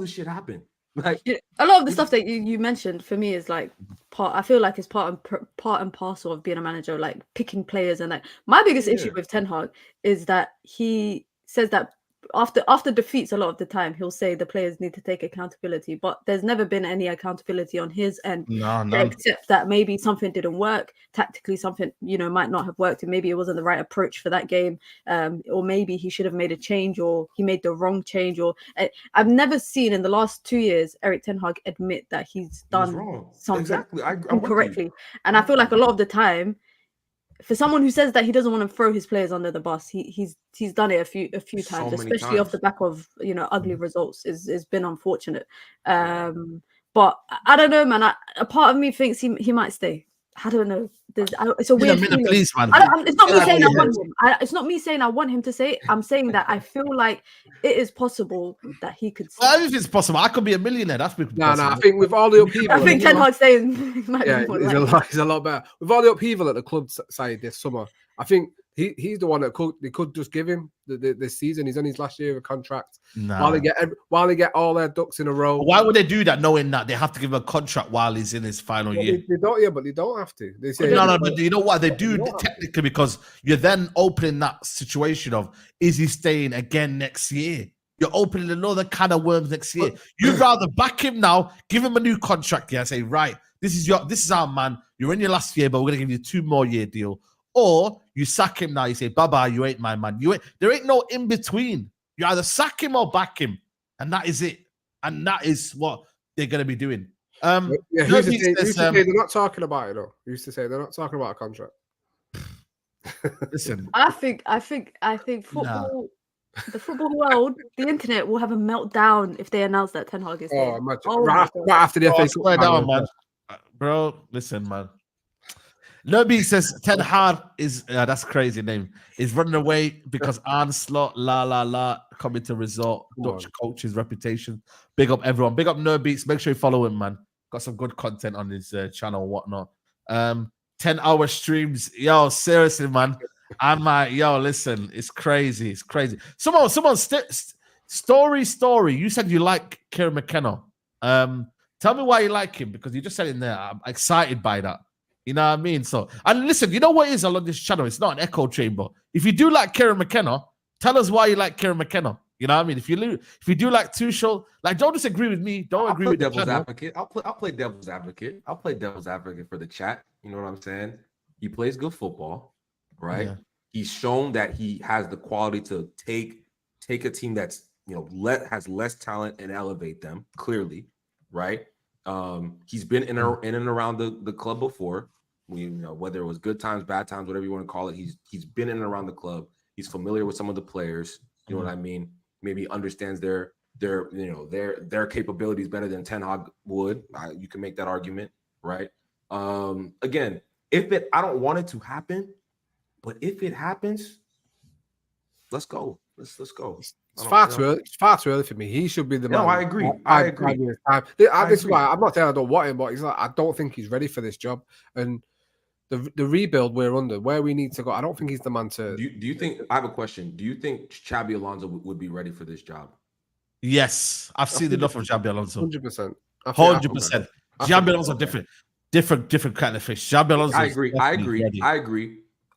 shit happen? Like, a lot of the stuff that you mentioned for me is like I feel like it's part and parcel of being a manager, like picking players. And like my biggest issue with Ten Hag is that he says that after defeats, a lot of the time he'll say the players need to take accountability, but there's never been any accountability on his end, except that maybe something didn't work tactically, something might not have worked, and maybe it wasn't the right approach for that game, or maybe he should have made a change, or he made the wrong change, or I've never seen in the last 2 years Erik ten Hag admit that he's done something incorrectly. And I feel like a lot of the time, for someone who says that he doesn't want to throw his players under the bus, he's done it a few times, especially off the back of ugly results. It's been unfortunate. But I don't know, man. A part of me thinks he might stay. I don't know. It's a weird feeling. Please, man. It's not me saying I want him. It's not me saying I want him to say. I'm saying that I feel like it is possible that he could stay. Well, if it's possible, I could be a millionaire. That's possible. No. I think with all the upheaval, I think Ten Hag staying. He's a lot better. With all the upheaval at the club side this summer, I think he's the one that could just give him this season. He's on his last year of a contract. While they get all their ducks in a row. Why would they do that, knowing that they have to give him a contract while he's in his final year? They don't, but they don't have to. They say no. But you know what they do technically, because you're then opening that situation of, is he staying again next year? You're opening another can of worms next year. You'd rather back him now, give him a new contract, say, right, this is our man. You're in your last year, but we're gonna give you a 2 more year deal. Or you sack him now, you say, bye-bye, you ain't my man. There ain't no in-between. You either sack him or back him. And that is it. And that is what they're going to be doing. Who used to say they're not talking about it, though? Who used to say they're not talking about a contract? Listen. I think football, the football world, the internet will have a meltdown if they announce that Ten Hag is there. Oh, imagine. Right after the FA Cup. Down, man. Bro, listen, man. Nobby says Ten Hag is that's a crazy name. Is running away because Arnslot, coming to resort. Dutch coach's reputation. Big up everyone. Big up Nobbeats. Make sure you follow him, man. Got some good content on his channel and whatnot. 10-hour streams. Yo, seriously, man. Listen, it's crazy. It's crazy. Someone story. You said you like Kieran McKenna. Tell me why you like him, because you just said in there, I'm excited by that. You know what I mean? So, and listen, you know what is on this channel? It's not an echo chamber. If you do like Kieran McKenna, tell us why you like Kieran McKenna. You know what I mean? If you do like Tuchel, like, don't disagree with me. Don't agree with devil's advocate. I'll play devil's advocate. I'll play devil's advocate for the chat. You know what I'm saying? He plays good football, right? Yeah. He's shown that he has the quality to take a team that's has less talent and elevate them clearly, right? He's been in and around the club before. Whether it was good times, bad times, whatever you want to call it, he's been in and around the club. He's familiar with some of the players. You know what I mean? Maybe understands their capabilities better than Ten Hag would. You can make that argument, right? Again, I don't want it to happen, but if it happens, let's go. Let's go. It's far too early for me. He should be the man. No, I agree. I agree. This is why I'm not saying I don't want him, but I don't think he's ready for this job. And the rebuild we're under, where we need to go, I don't think he's the man to. Do you think? I have a question. Do you think Xabi Alonso would be ready for this job? Yes, I've seen enough of Xabi Alonso. 100%. 100%. Xabi Alonso different kind of fish. Xabi Alonso.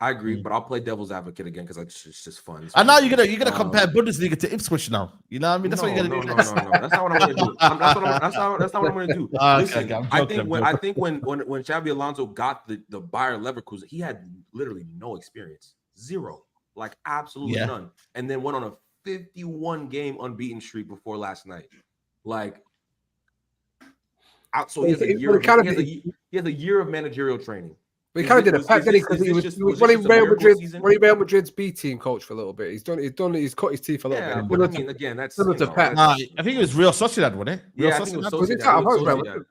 I agree, but I'll play devil's advocate again because it's just fun. And now you're gonna compare Bundesliga to Ipswich now. You know what I mean? That's what you're gonna do. No. That's not what I'm gonna do. That's not what I'm gonna do. Listen, I think when Xabi Alonso got the Bayer Leverkusen, he had literally no experience, zero, like absolutely none, and then went on a 51 game unbeaten streak before last night. Like, so he has a year of managerial training. But he kind of did a pack, didn't he? Because when he Real Madrid's B team coach for a little bit. He's cut his teeth a little bit. But I mean, again, that's I think it was Real Sociedad, wasn't it? I think it was Sociedad.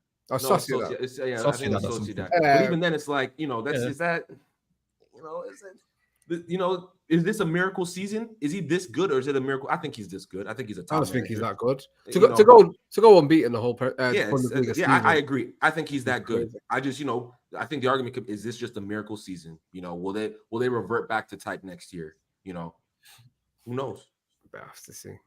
Sociedad. But even then, it's like, is that, you know, is this a miracle season? Is he this good, or is it a miracle? I think he's this good. I think he's a top. I don't think he's that good to go unbeaten the whole. Bundesliga season. I agree. I think he's that good. I just, you know, I think the argument is this just a miracle season? You know, will they revert back to type next year? You know, who knows? I have to see.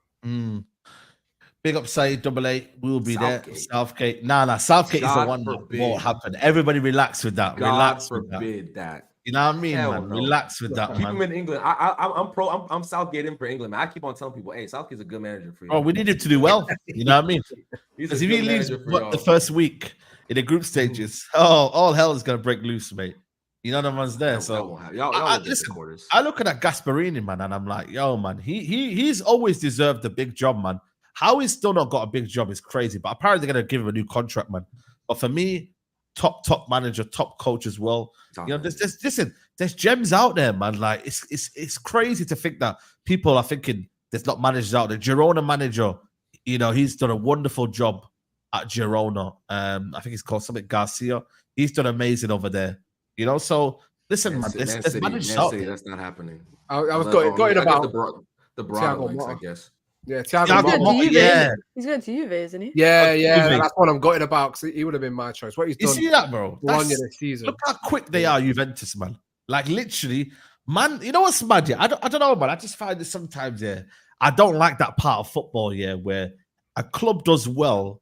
Big up Saeed AA. We'll be there. Southgate. Nah. Southgate is the one that won't happen. Everybody relax with that. God forbid that. You know what I mean, man? No. Relax with that, Keep man. him in England. I'm Southgate in for England, man. I keep on telling people, hey, Southgate's a good manager for you. Oh, we need him to do well. You know what I mean? Because if he leaves the first week in the group stages, all hell is gonna break loose, mate. You know the one's there. So listen, I look at that Gasparini, man, and I'm like, yo, man, he's always deserved a big job, man. How he's still not got a big job is crazy, but apparently they're gonna give him a new contract, man. But for me, top manager, top coach as well. You know, there's gems out there, man. Like it's crazy to think that people are thinking there's not managers out there. Girona manager, you know, he's done a wonderful job at Girona. I think he's called something Garcia. He's done amazing over there. You know, so listen, man, there's managers out there. That's not happening. I was going about the broader links, I guess. Yeah, Thiago. Yeah, he's going to Juve, isn't he? Yeah. That's what I'm gutted about because he would have been my choice. What he's done. You see that, bro? This season. Look how quick they are, Juventus, man. Like literally, man. You know what's mad? Yeah, I don't know, man. I just find this sometimes. Yeah, I don't like that part of football. Yeah, where a club does well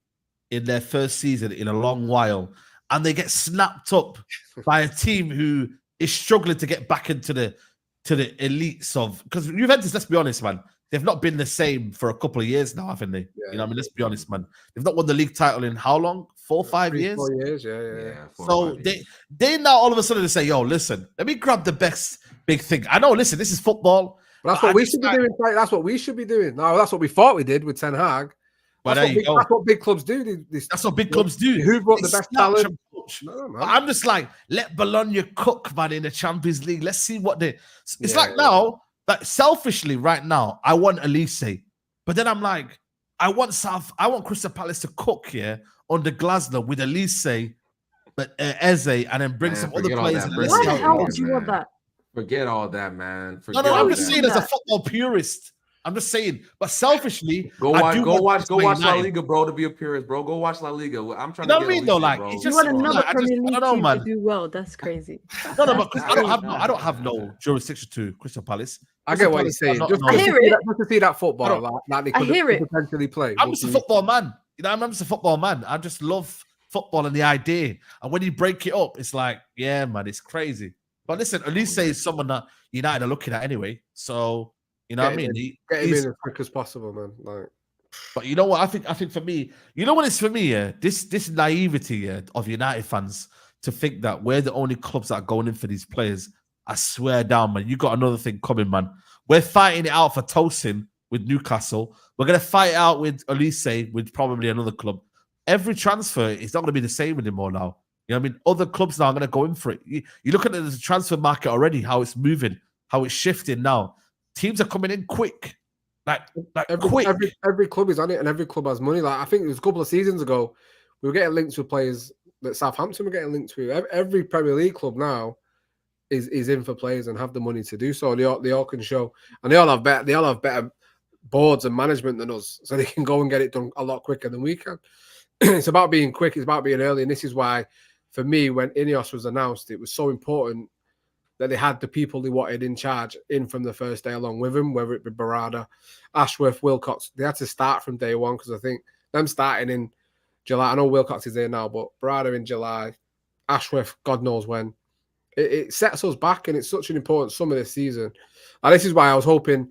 in their first season in a long while, and they get snapped up by a team who is struggling to get back into the elites of. Because Juventus, let's be honest, man. They've not been the same for a couple of years now, haven't they? Yeah, you know, I mean, let's be honest, man. They've not won the league title in how long? 4 or 5 years? 4 years, yeah. So they now all of a sudden say, yo, listen, let me grab the best big thing. I know, listen, this is football. But that's what we should be doing. That's what we should be doing. No, that's what we thought we did with Ten Hag. That's what big clubs do. That's what big clubs do. Who brought the best talent? No, I'm just like, let Bologna cook, man, in the Champions League. Let's see what they... It's now... Like selfishly, right now, I want Elise, but then I'm like, I want Crystal Palace to cook here under Glasner with Elise, but Eze, and then bring some other players. Why the hell would you want that? Forget all that, man. I'm just saying as a football purist. I'm just saying, but selfishly, go watch La Liga, bro. To be a purist, bro. Go watch La Liga. I'm trying to. You know what I mean, though? Like, it's just, you want another Premier League team to do well. That's crazy. No, because I don't have no jurisdiction to Crystal Palace. I get what you're saying. Just to see that football, like they could potentially play. I'm just a football man. You know, I'm just a football man. I just love football and the idea. And when you break it up, it's like, yeah, man, it's crazy. But listen, Elise is someone that United are looking at anyway. So. You know what I mean? Get him in as quick as possible, man. Like, but you know what? I think for me, you know what it's for me, yeah? This naivety of United fans to think that we're the only clubs that are going in for these players. I swear down, man. You got another thing coming, man. We're fighting it out for Tosin with Newcastle. We're gonna fight it out with Elise with probably another club. Every transfer is not gonna be the same anymore now. You know what I mean? Other clubs now are gonna go in for it. You look at the transfer market already, how it's moving, how it's shifting now. Teams are coming in quick, like quick. Every club is on it, and every club has money. Like I think it was a couple of seasons ago, we were getting linked with players that Southampton were getting linked with. Every Premier League club now is in for players and have the money to do so. They all can show, and they all have better boards and management than us, so they can go and get it done a lot quicker than we can. It's about being quick. It's about being early, and this is why, for me, when Ineos was announced, it was so important that they had the people they wanted in charge in from the first day along with them, whether it be Barada, Ashworth, Wilcox. They had to start from day one because I think them starting in July. I know Wilcox is there now, but Barada in July, Ashworth, God knows when. It sets us back, and it's such an important summer this season. And this is why I was hoping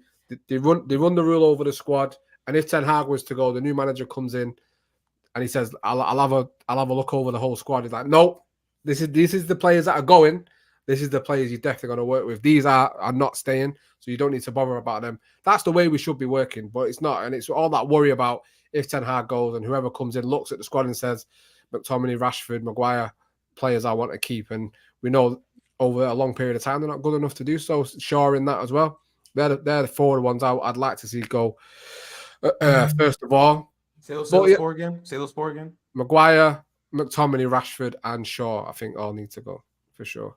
they run the rule over the squad. And if Ten Hag was to go, the new manager comes in and he says, "I'll have a look over the whole squad." He's like, "No, this is the players that are going. This is the players you're definitely going to work with. These are not staying, so you don't need to bother about them." That's the way we should be working, but it's not. And it's all that worry about if Ten Hag goes and whoever comes in looks at the squad and says, McTominay, Rashford, Maguire, players I want to keep. And we know over a long period of time they're not good enough to do so. Shaw in that as well. They're the four ones I'd like to see go first of all. Say those four again. Maguire, McTominay, Rashford, and Shaw, I think all need to go. For sure.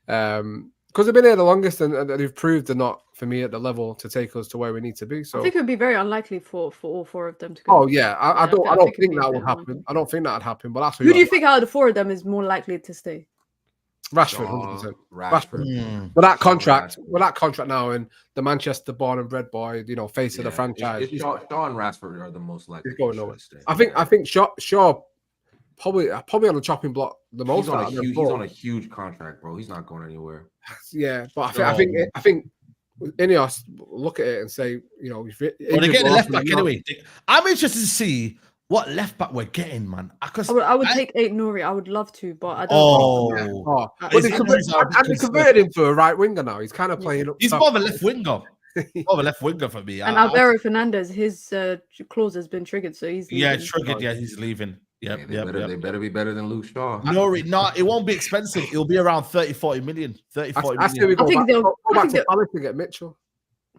Because because they've been here the longest and they've proved they're not, for me, at the level to take us to where we need to be. So I think it would be very unlikely for all four of them to go. Oh yeah, I don't think that would happen. I don't think that would happen. But that's who do you think out of the four of them is more likely to stay? Rashford, 100%. Rashford. With that contract now, and the Manchester born and bred boy, face of the franchise. Shaw and Rashford are the most likely. He's going nowhere. I think Shaw probably on the chopping block the most. He's on a huge contract, bro. He's not going anywhere. Yeah, but I think Ineos look at it and say, they're getting a left back anyway. I'm interested to see what left back we're getting, man. I would take Aït-Nouri. I would love to, but I don't. But they converted him to a right winger now. He's kind of playing up. He's more of a left winger. More of a left winger for me. And Alvaro Fernandez, his clause has been triggered, so he's leaving. Triggered. Yeah, he's leaving. They better be better than Luke Shaw. No, it won't be expensive. It'll be around 30-40 million. 30-40 million. I think they'll go back to Palace to get Mitchell.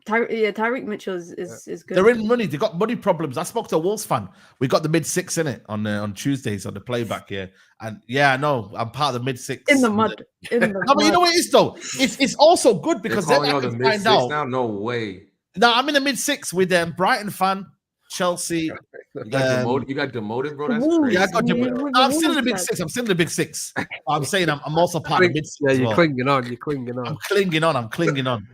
Tyreek Mitchell is good. They're in money. They got money problems. I spoke to a Wolves fan. We got the mid-6 in it on Tuesdays on the playback here. And I know I'm part of the mid-6. In the mud. But you know what it is though? It's also good because then I can find out. Now, no way. No, I'm in the mid-6 with Brighton fan, Chelsea. You got demoted, bro. That's crazy. Yeah, I got demoted. No, I'm still in the big 6. I'm still in the big 6. I'm saying I'm also part of the mid-6. Yeah, you're clinging on. I'm clinging on.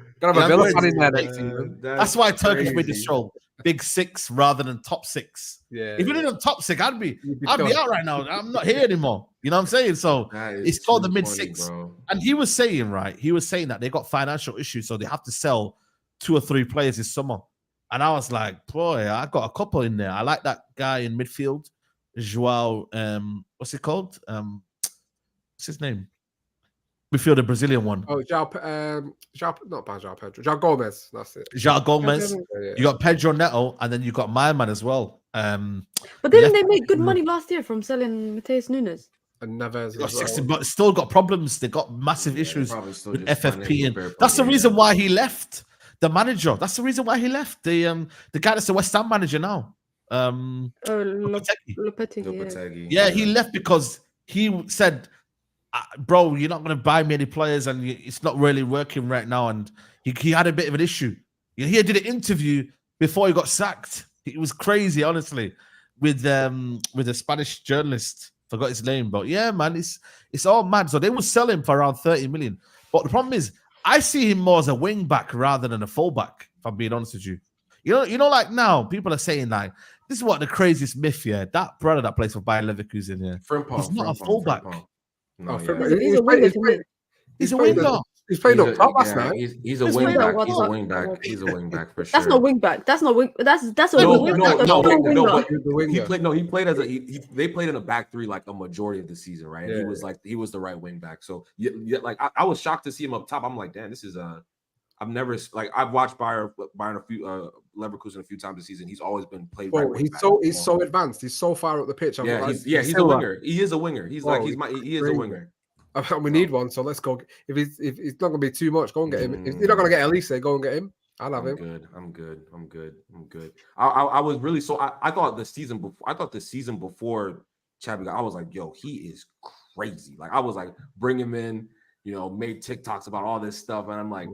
That's why Turkish made the show big 6 rather than top 6. Yeah. If we didn't have top 6, I'd be out right now. I'm not here anymore. You know what I'm saying? So it's called the mid 6. And he was saying that they got financial issues, so they have to sell 2 or 3 players this summer. And I was like, boy, I got a couple in there. I like that guy in midfield, Joao. What's it called? What's his name? Midfield, the Brazilian one. Oh, Joao Pedro. Joao Gomez. That's it. Joao Gomez. Yeah. You got Pedro Neto, and then you got my man as well. But didn't they make good money last year from selling Mateus Nunes? And Neves got 60, but still got problems. They got massive issues with FFP, and that's the reason why he left. The manager. That's the reason why he left. The guy that's the West Ham manager now. Lopetegui. Yeah, he left because he said, bro, you're not going to buy me any players and it's not really working right now. And he had a bit of an issue. He did an interview before he got sacked. It was crazy, honestly, with a Spanish journalist. Forgot his name, but yeah, man, it's all mad. So they will sell him for around 30 million. But the problem is, I see him more as a wing back rather than a fullback, if I'm being honest with you. You know, like now, people are saying like, this is what the craziest myth, yeah. That brother that plays for Bayer Leverkusen, yeah. He's not a fullback. No, he's a winger to me. He's a winger. He's playing up top last night. He's a wing back. He's a wing back. He's a wing back for sure. That's not wing back. That's not wing. That's a wing. No. He played as they played in a back 3 like a majority of the season, right? Yeah. He was the right wing back. So like I was shocked to see him up top. I'm like, damn, this is I've watched Bayern a few Leverkusen a few times this season. He's always been played. Bro, he's so advanced. He's so far up the pitch. He's a winger. He is a winger. He is a winger. We need one, so let's go. If it's not going to be too much, go and get him. If you're not going to get Elise, go and get him. I'll have him. I'm good. I was really I thought the season before Chadwick, I was like, yo, he is crazy. Like I was like, bring him in. Made TikToks about all this stuff, and I'm like,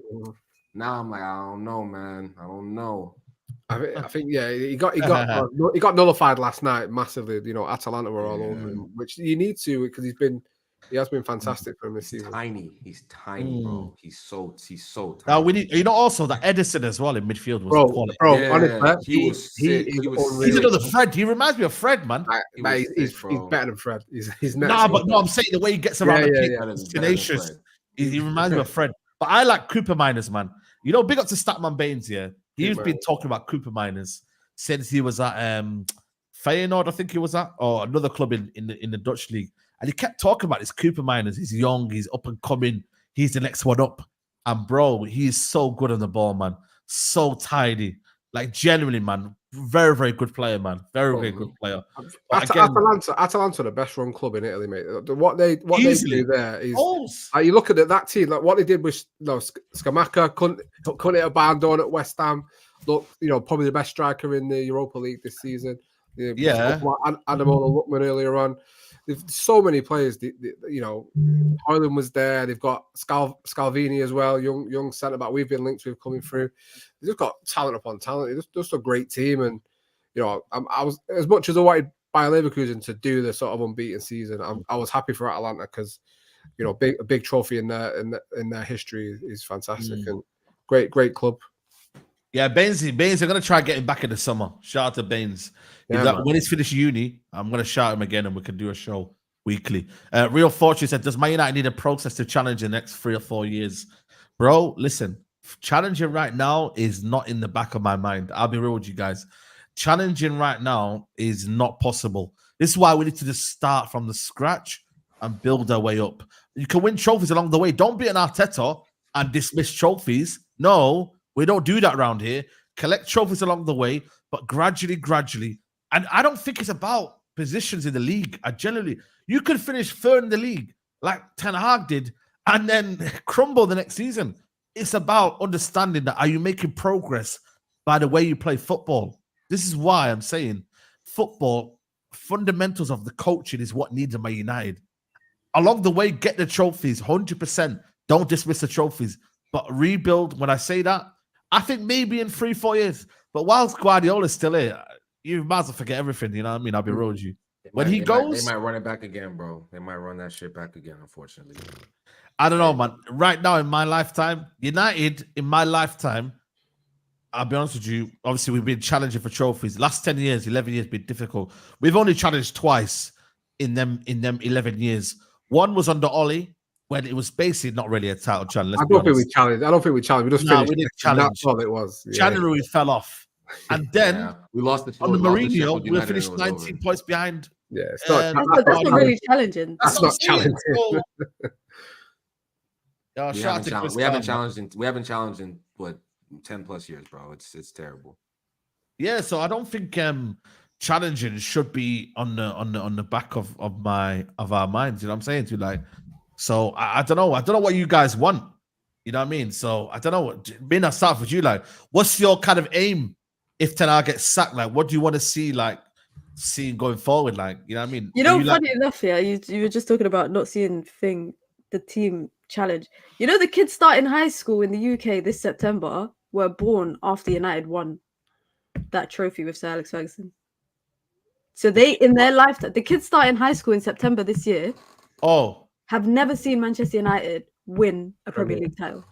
now I'm like, I don't know, man. I don't know. I think he got nullified last night massively. Atalanta were all over him, which you need to because he has been fantastic for him this season. He's tiny, bro. He's so tiny. Now we need, also that Edison as well in midfield was quality. Honestly, he's another Fred. He reminds me of Fred, man. He's better than Fred. He's I'm saying the way he gets around the pitch is tenacious. He reminds me of Fred. But I like Cooper Miners, man. Big up to Statman Baines here. He's been talking about Cooper Miners since he was at Feyenoord, I think he was at, or another club in the Dutch league. And he kept talking about this Cooper Miners. He's young, he's up and coming, he's the next one up. And bro, he's so good on the ball, man. So tidy. Like genuinely, man. Very, very good player, man. Very good player. Atalanta, the best run club in Italy, mate. What they do there is you look at that team, like what they did with Scamacca, couldn't hit a barn door at West Ham. Look, probably the best striker in the Europa League this season. Adamola Lookman earlier on. There's so many players. You know, Hoyland was there. They've got Scalvini as well, young centre back. We've been linked with coming through. They've just got talent upon talent. It's just a great team. And you know, I was, as much as I wanted Bayer Leverkusen to do the sort of unbeaten season, I was happy for Atalanta because, you know, a big trophy in their history is fantastic and great club. Yeah, Baines are going to try getting back in the summer. Shout out to Baines. Yeah, when he's finished uni, I'm going to shout him again and we can do a show weekly. Real Fortune said, does Man United need a process to challenge in the next 3 or 4 years? Bro, listen, challenging right now is not in the back of my mind. I'll be real with you guys. Challenging right now is not possible. This is why we need to just start from the scratch and build our way up. You can win trophies along the way. Don't be an Arteta and dismiss trophies. No, we don't do that around here. Collect trophies along the way, but gradually. And I don't think it's about positions in the league. You could finish third in the league like Ten Hag did and then crumble the next season. It's about understanding that, are you making progress by the way you play football? This is why I'm saying football, fundamentals of the coaching is what needs a Man United. Along the way, get the trophies, 100%. Don't dismiss the trophies, but rebuild. When I say that, I think maybe in 3-4 years. But whilst Guardiola's still here, you might as well forget everything. You know what I mean? I'll be real with you. He goes, they might run it back again, bro. They might run that shit back again, unfortunately. I don't know, man. Right now in my lifetime, United, in my lifetime, I'll be honest with you, obviously we've been challenging for trophies. Last 10 years, 11 years been difficult. We've only challenged twice in them 11 years. One was under Ollie, when it was basically not really a title challenge. I don't think we challenged. We just finished. We didn't challenge. That's all it was. Yeah. January we fell off. And then we lost the on the Mourinho, we finished 19 points behind. Yeah, it's not, that's not really challenging. That's not challenging. We haven't challenged in what 10 plus years, bro. It's terrible. Yeah, so I don't think challenging should be on the back of our minds. You know what I'm saying? To like, so I don't know. I don't know what you guys want. You know what I mean? So I don't know. Being I start with you, like, what's your kind of aim if Ten Hag gets sacked? Like, what do you want to see? Like, seeing going forward? Like, you know what I mean? You know, funny enough, yeah, you were just talking about not seeing the team challenge. You know, the kids starting high school in the UK this September were born after United won that trophy with Sir Alex Ferguson. So they, in their lifetime, the kids starting high school in September this year, have never seen Manchester United win a Premier League title.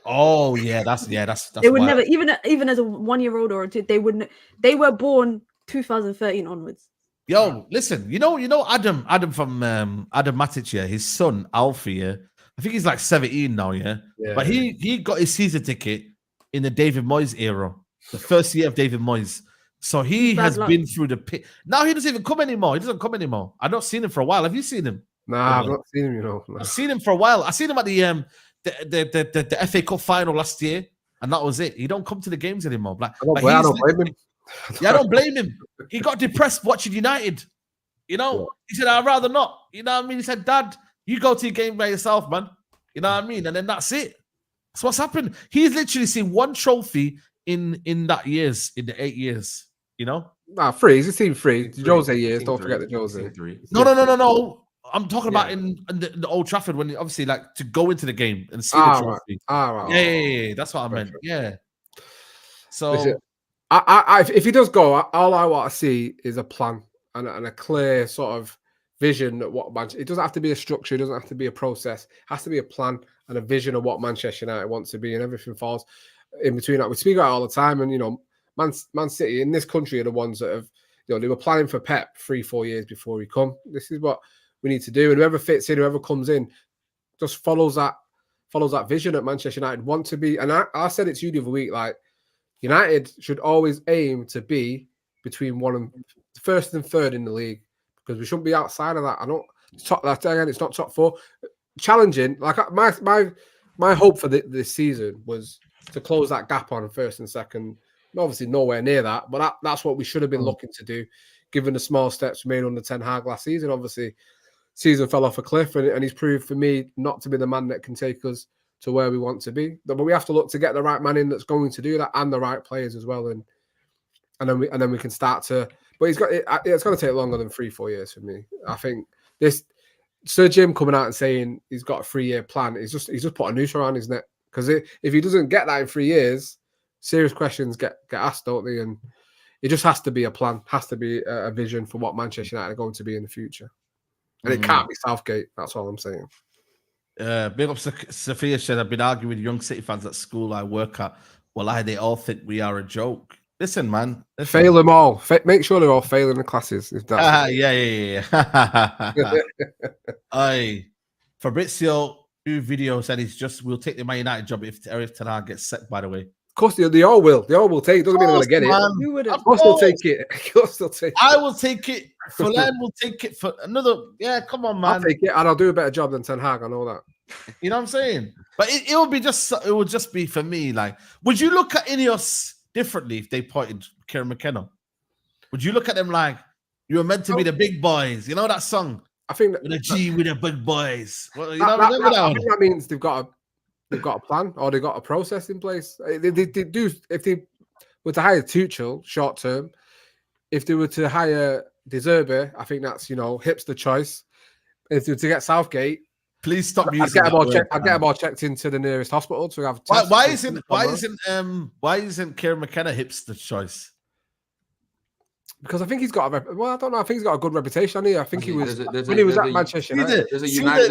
Oh yeah, that's they would never, even as a 1-year-old or a 2, they wouldn't. They were born 2013 onwards. Yo, listen, you know Adam from Adam Matic, yeah, his son Alfie, yeah, I think he's like 17 now, yeah. But he got his season ticket in the David Moyes era, the first year of David Moyes. So he has been through the pit. Now he doesn't even come anymore. He doesn't come anymore. I've not seen him for a while. Have you seen him? Nah, I've not seen him. You know, I've seen him for a while. I seen him at the FA Cup final last year, and that was it. He don't come to the games anymore. Like, I don't blame him. Yeah, I don't blame him. He got depressed watching United. You know, he said, "I'd rather not." You know what I mean? He said, "Dad, you go to your game by yourself, man." You know what I mean? And then that's it. That's what's happened. He's literally seen one trophy in the 8 years. You know? Nah, 3. He's seen 3. Jose years. Don't forget the Jose. No. I'm talking about in the Old Trafford when obviously like to go into the game and see the trophy. Right. Yeah. That's what I meant. Yeah. So listen, I if he does go, all I want to see is a plan and a clear sort of vision of what Manchester. It doesn't have to be a structure. It doesn't have to be a process. It has to be a plan and a vision of what Manchester United wants to be, and everything falls in between that. We speak about it all the time, and you know, Man City in this country are the ones that have, you know, they were planning for Pep 3-4 years before he come. This is what we need to do, and whoever fits in, whoever comes in, just follows that vision that Manchester United want to be. And I said it to you the other week, like United should always aim to be between first and third in the league, because we shouldn't be outside of that. It's not top 4. Challenging, like my hope for this season was to close that gap on first and second. Obviously nowhere near that, but that's what we should have been looking to do, given the small steps made under Ten Hag last season. Obviously, season fell off a cliff, and he's proved for me not to be the man that can take us to where we want to be. But we have to look to get the right man in that's going to do that, and the right players as well, and then we can start to. But it's going to take longer than 3-4 years for me. I think this Sir Jim coming out and saying he's got a 3-year plan. He's just put a noose around his neck, because if he doesn't get that in 3 years, serious questions get asked, don't they? And it just has to be a plan, has to be a vision for what Manchester United are going to be in the future. And it can't be Southgate. That's all I'm saying. Big up Sophia said, I've been arguing with young City fans at school I work at. Well, they all think we are a joke. Listen, man. Listen. Fail them all. Make sure they're all failing the classes. If that's yeah. Aye. Fabrizio, new video said we'll take the Man United job if Eric Ten Hag gets sacked, by the way. Of course, they all will. They all will take it. Doesn't mean they're going to get it. Of course, they'll take it. Of course, they'll take it. I will take it. Fulham will take it for another. Yeah, come on, man. I'll take it, and I'll do a better job than Ten Hag. I know that. You know what I'm saying? But it will just be for me. Like, would you look at Ineos differently if they appointed Kieran McKenna? Would you look at them like you were meant to be the big boys? You know that song? I think that, with a G with the big boys. Well, you I think that means they've got a plan, or they've got a process in place. They do. If they were to hire Tuchel short term, if they were to hire Zerbi, I think that's hipster choice. If they were to get Southgate, please stop using I'll get them all checked into the nearest hospital to have. Why isn't Kieran McKenna hipster choice? Because I think he's got I don't know. I think he's got a good reputation here. I think he was when he was at Manchester United. There's a United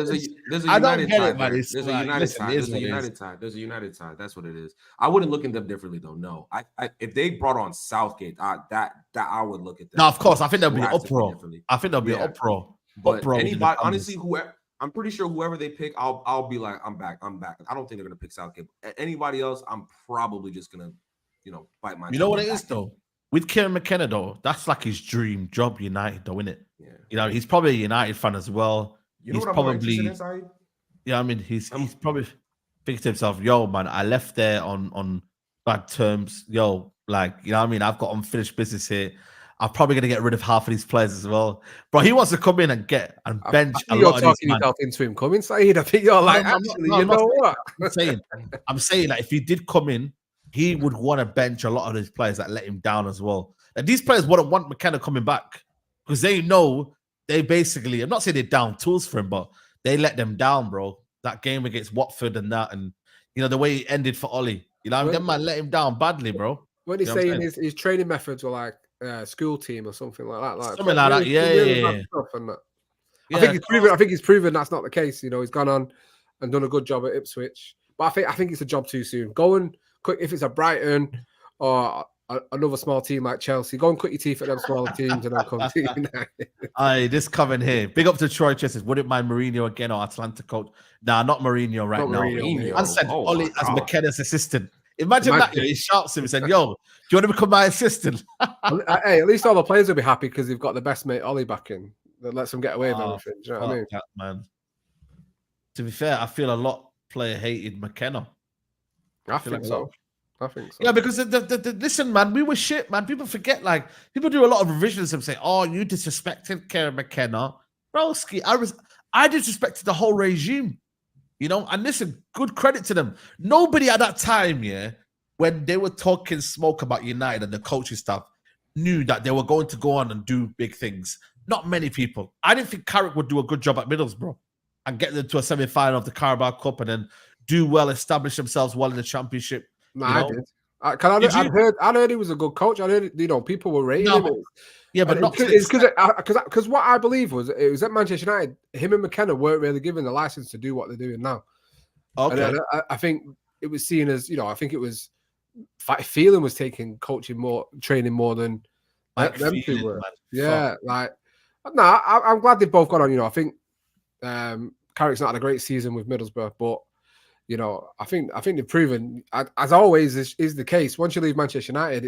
tie. There's a United tie. That's what it is. I wouldn't look at them differently though. No, I if they brought on Southgate, that I would look at them. No, of course. I think there'll be an uproar. I think there'll be an uproar. But anybody, honestly, I'm pretty sure whoever they pick, I'll be like, I'm back. I don't think they're gonna pick Southgate. Anybody else, I'm probably just gonna, bite my. You know what it is though? With Kieran McKenna though, that's like his dream job, United though, isn't it? Yeah. He's probably a United fan as well. He's probably, he's probably thinking to himself, yo, man, I left there on bad terms. Yo, I've got unfinished business here. I'm probably going to get rid of half of these players as well. Bro, he wants to come in and bench a lot of these. You're talking yourself into him coming, Saeed. I think you're like, what? I'm saying that if he did come in, he would want to bench a lot of these players that let him down as well. And these players wouldn't want McKenna coming back because they know they basically, I'm not saying they're down tools for him, but they let them down, bro. That game against Watford and that, and the way it ended for Ollie. Them man let him down badly, bro. What he's saying is his training methods were like school team or something like that. Something like that, yeah. I think he's proven that's not the case. He's gone on and done a good job at Ipswich. But I think it's a job too soon. Go and quick, if it's a Brighton or another small team like Chelsea, go and cut your teeth at them smaller teams and then come to United. Aye, this coming here. Big up to Troy Chesses. Wouldn't mind Mourinho again or Atlanta coach. Nah, not Mourinho now. Mourinho. I said Ollie as McKenna's assistant. Imagine that. He shouts him and said, yo, do you want to become my assistant? Hey, at least all the players will be happy because they've got the best mate Ollie back in. That lets them get away with everything. Do you know what I mean? That, man. To be fair, I feel a lot player hated McKenna. I think so. Yeah, because listen, man, we were shit, man. People forget, people do a lot of revisions and say, "Oh, you disrespected Kieran McKenna, broski." I disrespected the whole regime, And listen, good credit to them. Nobody at that time, when they were talking smoke about United and the coaching staff, knew that they were going to go on and do big things. Not many people. I didn't think Carrick would do a good job at Middlesbrough and get them to a semi-final of the Carabao Cup and then do well, establish themselves well in the Championship. No, I did. I heard he was a good coach. I heard people were rating him. Yeah, but not because what I believe was it was at Manchester United. Him and McKenna weren't really given the license to do what they're doing now. Okay, I think it was seen as I think it was Phelan was taking training more than them two were. Yeah, I'm glad they've both got on. I think Carrick's not had a great season with Middlesbrough, but. I think they've proven, as always is the case. Once you leave Manchester United,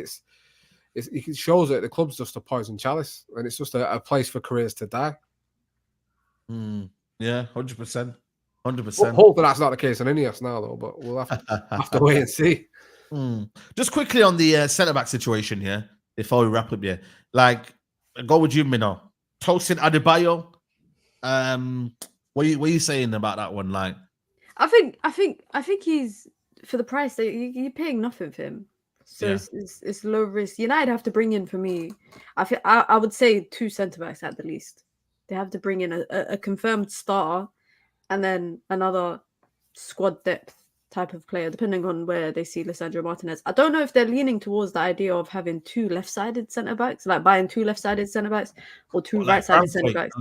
it shows that the club's just a poison chalice, and it's just a place for careers to die. Yeah, 100%. Hopefully that's not the case in Ineos now, though. But we'll have to wait and see. Just quickly on the centre back situation here before we wrap up here. Go with you, Mino. Tosin Adebayo. What are you saying about that one? I think he's for the price that you're paying nothing for him, so it's low risk. United have to bring in for me. I would say 2 centre backs at the least. They have to bring in a confirmed starter and then another squad depth type of player, depending on where they see Lisandro Martinez. I don't know if they're leaning towards the idea of having 2 left-sided centre-backs, like buying 2 left-sided centre-backs or 2 right-sided centre-backs.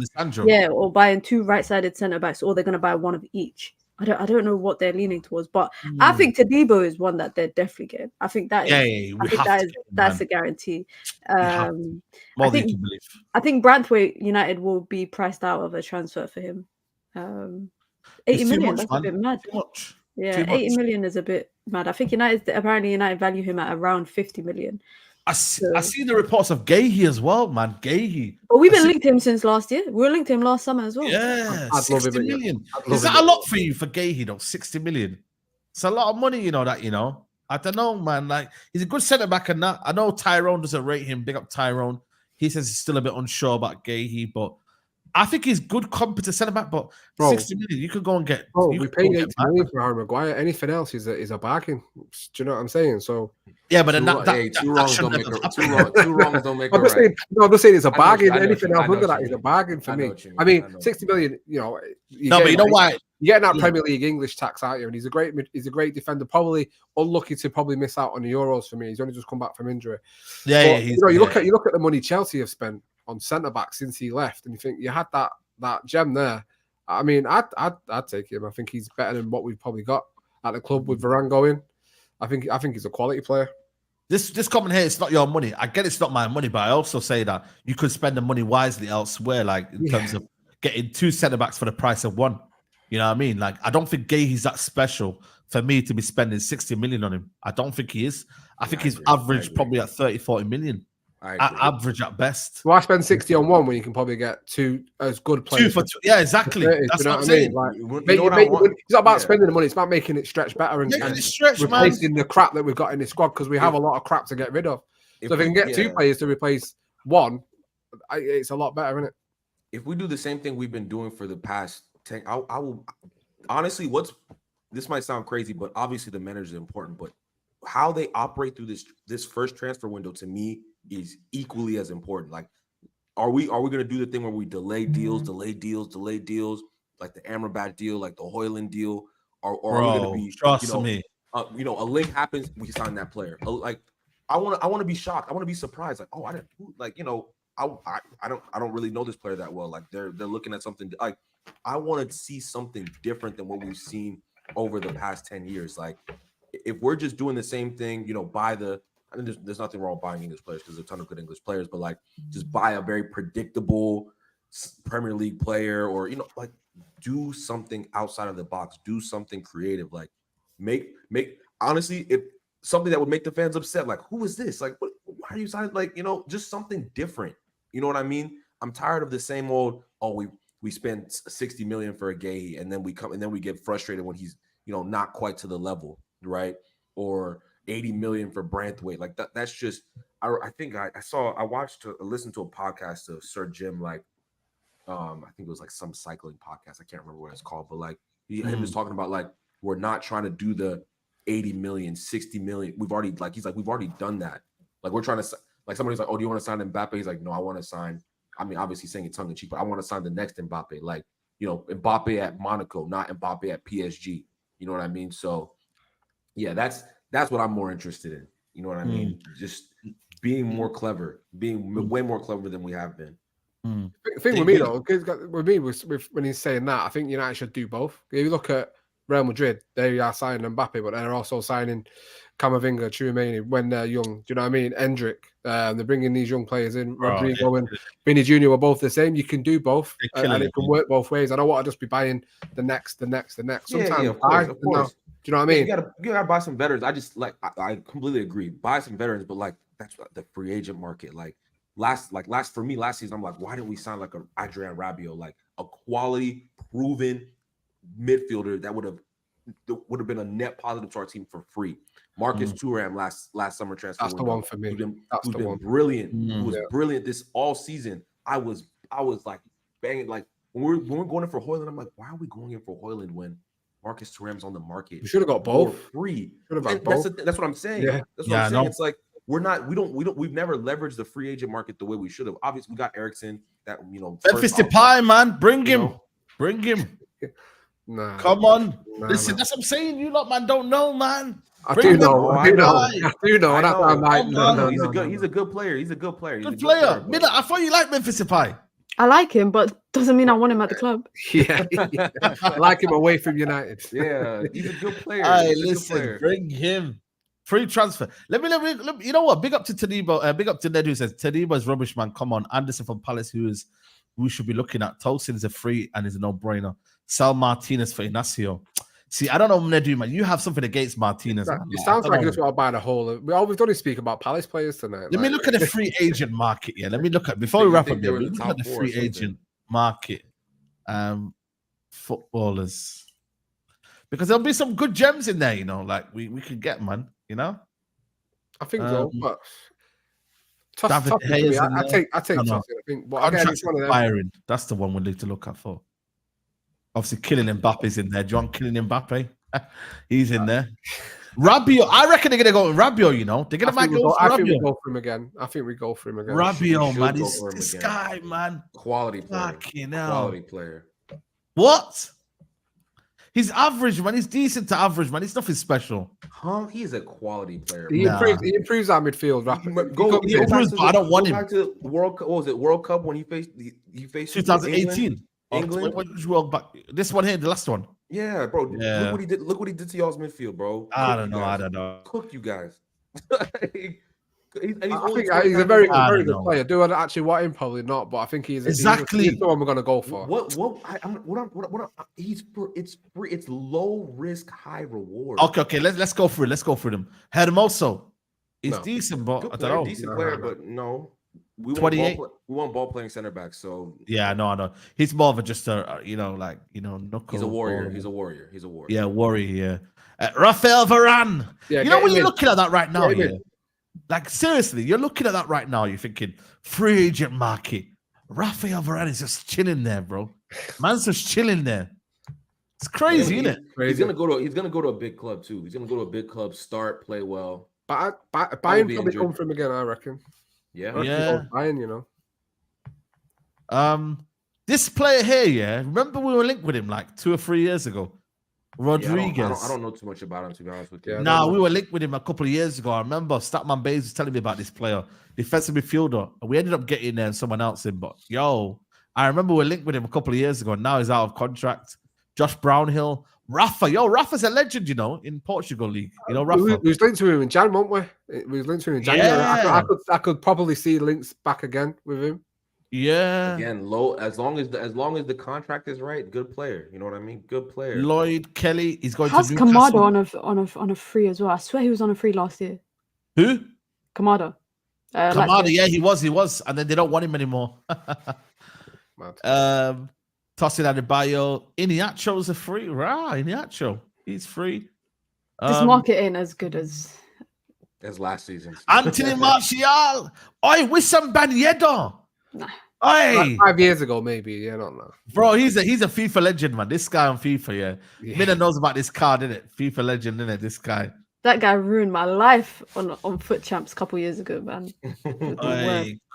Yeah, or buying 2 right-sided centre-backs, or they're going to buy one of each. I don't know what they're leaning towards, but I think Todibo is one that they're definitely getting. I think that is that's a guarantee. I think Branthwaite United will be priced out of a transfer for him. 80 million, that's a bit mad. Yeah, 80 million is a bit mad. I think United value him at around 50 million. I seen the reports of Gahey as well, man. Gahey. But we've been linked to him since last year. We were linked to him last summer as well. Yeah, 60 million. Is that a lot for you for Gahey, though? 60 million. It's a lot of money, I don't know, man. Like, he's a good centre-back and that. I know Tyrone doesn't rate him. Big up Tyrone. He says he's still a bit unsure about Gahey, but I think he's good, competent centre-back, but 60 million, you could go and get... we paid 80 million for Harry Maguire. Anything else is a bargain. Do you know what I'm saying? So... Yeah, but then two wrongs don't make a right. I'm just saying it's a bargain. Anything else under that is a bargain for me. I mean, 60 million, but you know why? You're getting that Premier League English tax out here, and he's a great defender. Probably unlucky to miss out on the Euros for me. He's only just come back from injury. You look at the money Chelsea have spent on centre back since he left, and you think you had that gem there. I mean, I'd take him. I think he's better than what we've probably got at the club with Varane going. I think he's a quality player. This comment here, it's not your money. I get it's not my money, but I also say that you could spend the money wisely elsewhere, like in terms of getting 2 centre-backs for the price of 1. You know what I mean? Like, I don't think Gahey's that special for me to be spending 60 million on him. I don't think he is. I think he's average probably at 30, 40 million. Average at best. Why spend 60 on 1 when you can probably get 2 as good players? 2 for 2. Yeah, exactly. That's what I'm saying. Like, it's not about spending the money. It's about making it stretch better and replacing the crap that we've got in this squad, because we have a lot of crap to get rid of. So if we can get 2 players to replace 1, it's a lot better, isn't it? If we do the same thing we've been doing for the past 10, I will honestly. This might sound crazy, but obviously the manager is important. But how they operate through this first transfer window to me is equally as important. Like, are we going to do the thing where we delay deals, like the Amrabat deal, like the Højlund deal, or are we going to be trust me? A link happens, we sign that player. Like, I want to be shocked. I want to be surprised. Like, I don't really know this player that well. Like, they're looking at something. Like, I want to see something different than what we've seen over the past 10 years. Like, if we're just doing the same thing, I mean, there's nothing wrong with buying English players because there's a ton of good English players, but like, just buy a very predictable Premier League player, or like, do something outside of the box, do something creative, like make honestly, if something that would make the fans upset, like, who is this? Like, why are you signing? Like, just something different. You know what I mean? I'm tired of the same old. Oh, we spent 60 million for a Gahey, and then we get frustrated when he's not quite to the level, right? Or 80 million for Branthwaite. Like, that's just, I think I listened to a podcast of Sir Jim, like, I think it was like some cycling podcast. I can't remember what it's called, but like, him just talking about, like, we're not trying to do the 80 million, 60 million. We've already done that. Like, we're trying to, like, somebody's like, oh, do you want to sign Mbappe? He's like, no, I want to sign, I mean, obviously saying it tongue in cheek, but I want to sign the next Mbappe. Like, Mbappe at Monaco, not Mbappe at PSG. You know what I mean? So yeah, that's what I'm more interested in. You know what I mean? Just being more clever, being way more clever than we have been. The thing with me though, when he's saying that, I think United should do both. If you look at Real Madrid, they are signing Mbappe, but they're also signing Camavinga, Tchouaméni when they're young. Do you know what I mean? Endrick. They're bringing these young players in. Rodrigo and Vinny Jr. were both the same. You can do both, and it can work both ways. I don't want to just be buying the next. Sometimes, of course. Do you know what I mean? You gotta buy some veterans. I completely agree. Buy some veterans, but like, that's the free agent market. Like last season, I'm like, why didn't we sign like a Adrian Rabiot, like a quality, proven midfielder that would have been a net positive to our team for free? Marcus Thuram last summer transfer. That's the one for me. Who's been brilliant. Who was brilliant this all season. I was like banging, like when we're going in for Højlund, I'm like, why are we going in for Højlund when Marcus Thuram's on the market? We should have got both free. Should have got both. That's what I'm saying. Yeah. That's what I'm saying. It's like, we've never leveraged the free agent market the way we should have. Obviously, we got Eriksson. That Memphis Depay, man, bring him. Nah, come on. Listen, that's what I'm saying. You lot, man, don't know, man. I do know. I know. He's a good player. He's a good player. Good player. Miller, I thought you liked Memphis Depay. I like him, but doesn't mean I want him at the club. Yeah. I like him away from United. Yeah, he's a good player. Listen, bring him. Free transfer. Let me. You know what? Big up to Tanibo. Big up to Ned who says Tanibo is rubbish, man. Come on, Anderson from Palace, who we should be looking at. Tosin is a free and is a no-brainer. Sal Martinez for Inacio. See, I don't know, Nedu, man. You have something against Martinez. It sounds like you just want to buy the whole. All we've done is speak about Palace players tonight. Let me look at the free agent market. Yeah, let me look at before we wrap up. Let me look at the free agent market. Footballers, because there'll be some good gems in there. You know, like we could get, man. You know, I think so. But I take Tosin. I think, but again, it's one of them. Firing. That's the one we need to look at for. Obviously, Kylian Mbappe's in there. John Kylian Mbappe, he's in there. Rabiot, I reckon they're gonna go with Rabiot. You know, they're gonna might go. I think we go for him again. Rabiot, man, he's this guy, man. Quality player. Quality player. What? He's average, man. He's decent to average, man. He's nothing special. Huh? He's a quality player. He improves our midfield. He improves, but I don't want him. Back to World Cup. What was it? World Cup when he faced 2018. England. This one here, the last one. Yeah, bro. Yeah. Look what he did. Look what he did to y'all's midfield, bro. I don't know. Cook you guys. He's a very good player. Do I actually want him? Probably not, but I think he's the one we're gonna go for. It's low risk, high reward. Okay. Let's go through it. Let's go through them. Hermoso, he's decent, but I don't know. Decent player, but no. We want ball playing center back. So yeah, no. He's more of just knuckle. He's a warrior. He's a warrior. Yeah, warrior. Yeah. Rafael Varane. Yeah, you know when you're looking at that right now, like seriously, you're looking at that right now. You're thinking free agent market. Rafael Varane is just chilling there, bro. Man's just chilling there. It's crazy, isn't it? He's gonna go to a big club too. He's gonna go to a big club, start, play well. But Bayern probably come from him again, I reckon. Yeah. Bayern, This player here, remember we were linked with him like 2 or 3 years ago. Rodriguez. I don't know too much about him, to be honest with you. We were linked with him a couple of years ago. I remember Statman Bays was telling me about this player, defensive midfielder, and we ended up getting someone else in. But I remember we were linked with him a couple of years ago, and now he's out of contract. Josh Brownhill, Rafa's a legend, in Portugal league. Rafa. We was linked to him in Jan, weren't we? We was linked to him in January. Yeah. I could probably see links back again with him. Yeah. Again, low as long as the contract is right, good player. You know what I mean? Good player. Lloyd Kelly, he's going How's to Newcastle. Kamada on a free as well? I swear he was on a free last year. Who? Kamada. Yeah, he was, and then they don't want him anymore. Tosin Adebayo, Iheanacho's a free. Iheanacho, he's free. This market ain't as good as last season. Anthony Martial, Wissam Ben Yedder. Nah. Like 5 years ago, maybe. I don't know. Bro, he's a FIFA legend, man. This guy on FIFA, Mina knows about this card, innit? FIFA legend, innit? This guy. That guy ruined my life on Foot Champs a couple years ago, man.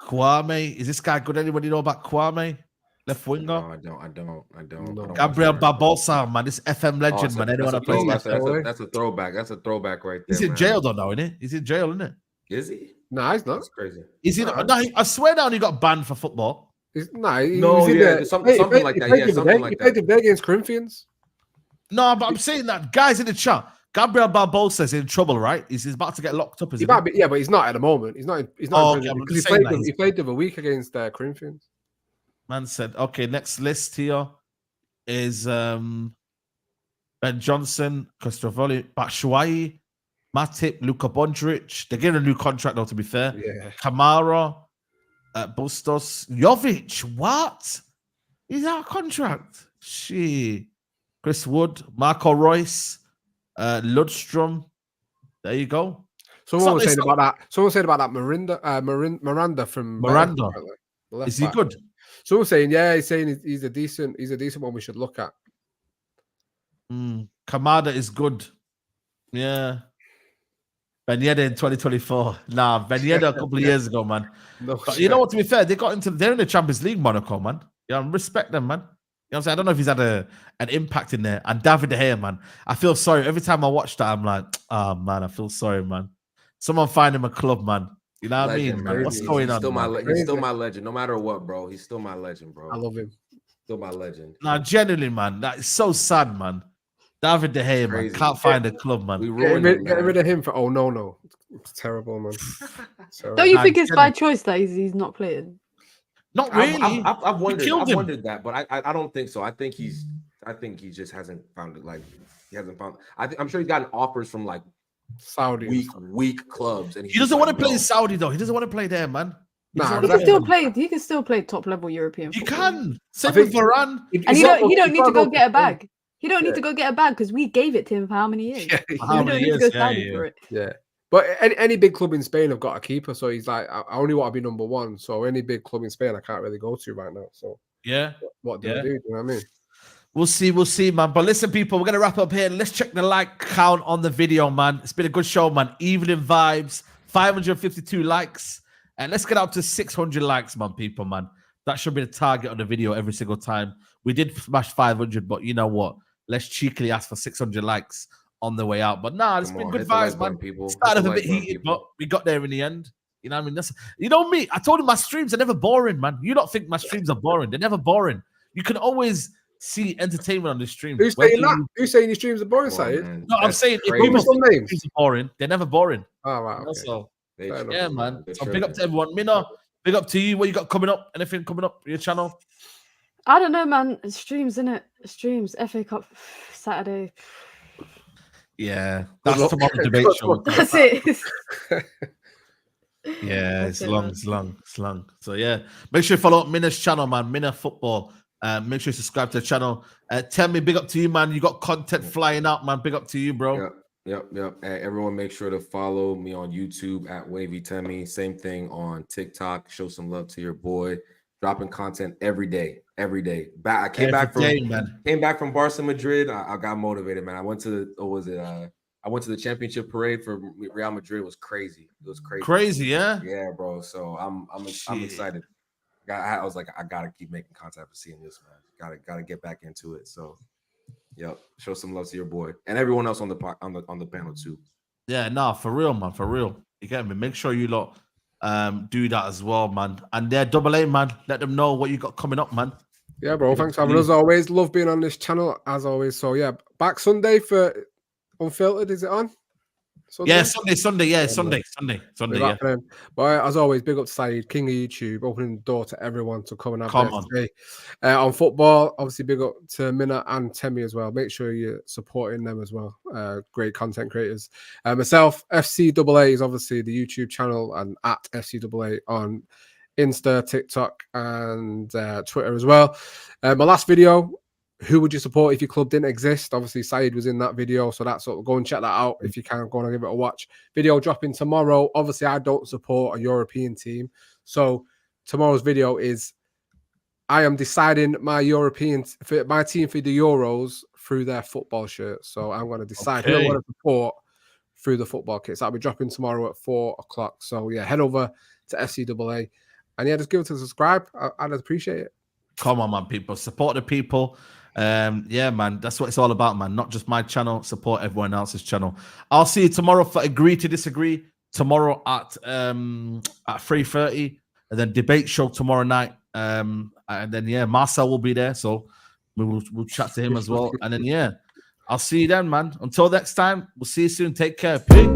Kwame, is this guy good? Anybody know about Kwame? Left winger? No, I don't. Gabriel Barbosa, man. This FM legend, man. Anyone that plays that's a throwback. That's a throwback right there. He's in jail though now, isn't he? He's in jail, isn't it? Is he? No, he's not. That's crazy. Is he? No, I swear down he got banned for football. Something like that. Yeah, something like that. He played the day against Corinthians. No, but I'm saying that guys in the chat. Gabriel Barbosa is in trouble, right? He's about to get locked up. He might be, but he's not at the moment. He's not. He played the other week against Corinthians. Man said, okay, next list here is Ben Johnson, Costrovoli, Batshuayi, Matip, Luka Bondric. They're getting a new contract, though, to be fair. Yeah. Kamara, Bustos, Jovic. What? He's out of contract. Chris Wood, Marco Royce, Ludstrom. There you go. Someone was saying about that Miranda from Miranda. Is he good? Someone's saying, he's saying he's a decent one we should look at. Kamada is good. Yeah. Ben Yedder in 2024. Nah, Ben Yedder a couple of years ago, man. No, but you know what? To be fair, they're in the Champions League, Monaco, man. Yeah, respect them, man. You know what I'm saying? I don't know if he's had an impact in there. And David De Gea, man, I feel sorry every time I watch that. I'm like, oh man, I feel sorry, man. Someone find him a club, man. You know what I mean? Man? What's going on? He's still my legend, no matter what, bro. He's still my legend, bro. I love him. Still my legend. Nah, genuinely, man. That is so sad, man. David De Gea, man, can't find a club, man. Get rid of him for no. It's terrible, man. Don't you think it's by choice that he's not playing? Not really. I've wondered that, but I don't think so. I think he just hasn't found it. Like he hasn't found. I'm sure he's gotten offers from like Saudi weak clubs, and he doesn't want to play in Saudi though. He doesn't want to play there, man. Nah, he can still play top level European football. You can. Same with Varane. And you don't need to go get a bag. He don't need to go get a bag because we gave it to him for how many years? How many years? For it. Yeah. But any big club in Spain have got a keeper, so he's like, I only want to be number one. So any big club in Spain, I can't really go to right now. So what do I do? You know what I mean? We'll see, man. But listen, people, we're gonna wrap up here. Let's check the like count on the video, man. It's been a good show, man. Evening vibes, 552 likes, and let's get up to 600 likes, man. People, man, that should be the target on the video every single time. We did smash 500, but you know what? Let's cheekily ask for 600 likes on the way out. But nah, it's been good vibes, man. People started a bit heated, but we got there in the end. You know what I mean? You know me. I told you my streams are never boring, man. You don't think my streams are boring? They're never boring. You can always see entertainment on the stream. Who's saying that? Who's saying your streams are boring, Saeed? No, I'm saying if people think streams are boring, they're never boring. Oh wow. Okay. So, yeah, man. So big up to everyone. Mina, big up to you. What you got coming up? Anything coming up on your channel? I don't know, man. It's streams, innit? Streams. FA Cup Saturday. Yeah, that's tomorrow's debate show. That's it. Yeah, it's long. So yeah, make sure you follow up Mina's channel, man. Mina Football. Make sure you subscribe to the channel. Tell me, big up to you, man. You got content flying out, man. Big up to you, bro. Yep. Everyone, make sure to follow me on YouTube at Wavy Temmie. Same thing on TikTok. Show some love to your boy. Dropping content every day. I came back from Barca Madrid. I got motivated, man. I went to the championship parade for Real Madrid. It was crazy. Crazy, yeah. Yeah, bro. So I'm excited. I was like, I gotta keep making content for seeing this, man. Gotta get back into it. So, yep. Show some love to your boy and everyone else on the panel too. Yeah, nah, for real, man. For real. You get me? Make sure you lot do that as well, man. And they're Double A, man. Let them know what you got coming up, man. Yeah, bro. Thanks for having us always. Love being on this channel as always. So yeah, back Sunday for Unfiltered. Is it on? Sunday? Yeah, Sunday. Yeah, Sunday. Yeah. But as always, big up to Saeed, King of YouTube, opening the door to everyone to come and have their day. On football, obviously big up to Mina and Temmie as well. Make sure you're supporting them as well. Great content creators. Myself, FCAA is obviously the YouTube channel and at FCAA on Insta, TikTok, and Twitter as well. My last video, who would you support if your club didn't exist? Obviously, Saeed was in that video, so that's sort of go and check that out if you can. Go and give it a watch. Video dropping tomorrow. Obviously, I don't support a European team, so tomorrow's video is I am deciding my team for the Euros through their football shirt. So I'm going to decide who I want to support through the football kits. That'll be dropping tomorrow at 4:00. So yeah, head over to FCAA and yeah, just give it a subscribe. I'd appreciate it. Come on, man, people. Support the people. Yeah, man, that's what it's all about, man. Not just my channel, support everyone else's channel. I'll see you tomorrow for Agree to Disagree tomorrow at 3:30, and then debate show tomorrow night. And then yeah, Marcel will be there, so we'll chat to him as well. And then yeah, I'll see you then, man. Until next time, we'll see you soon. Take care. Peace.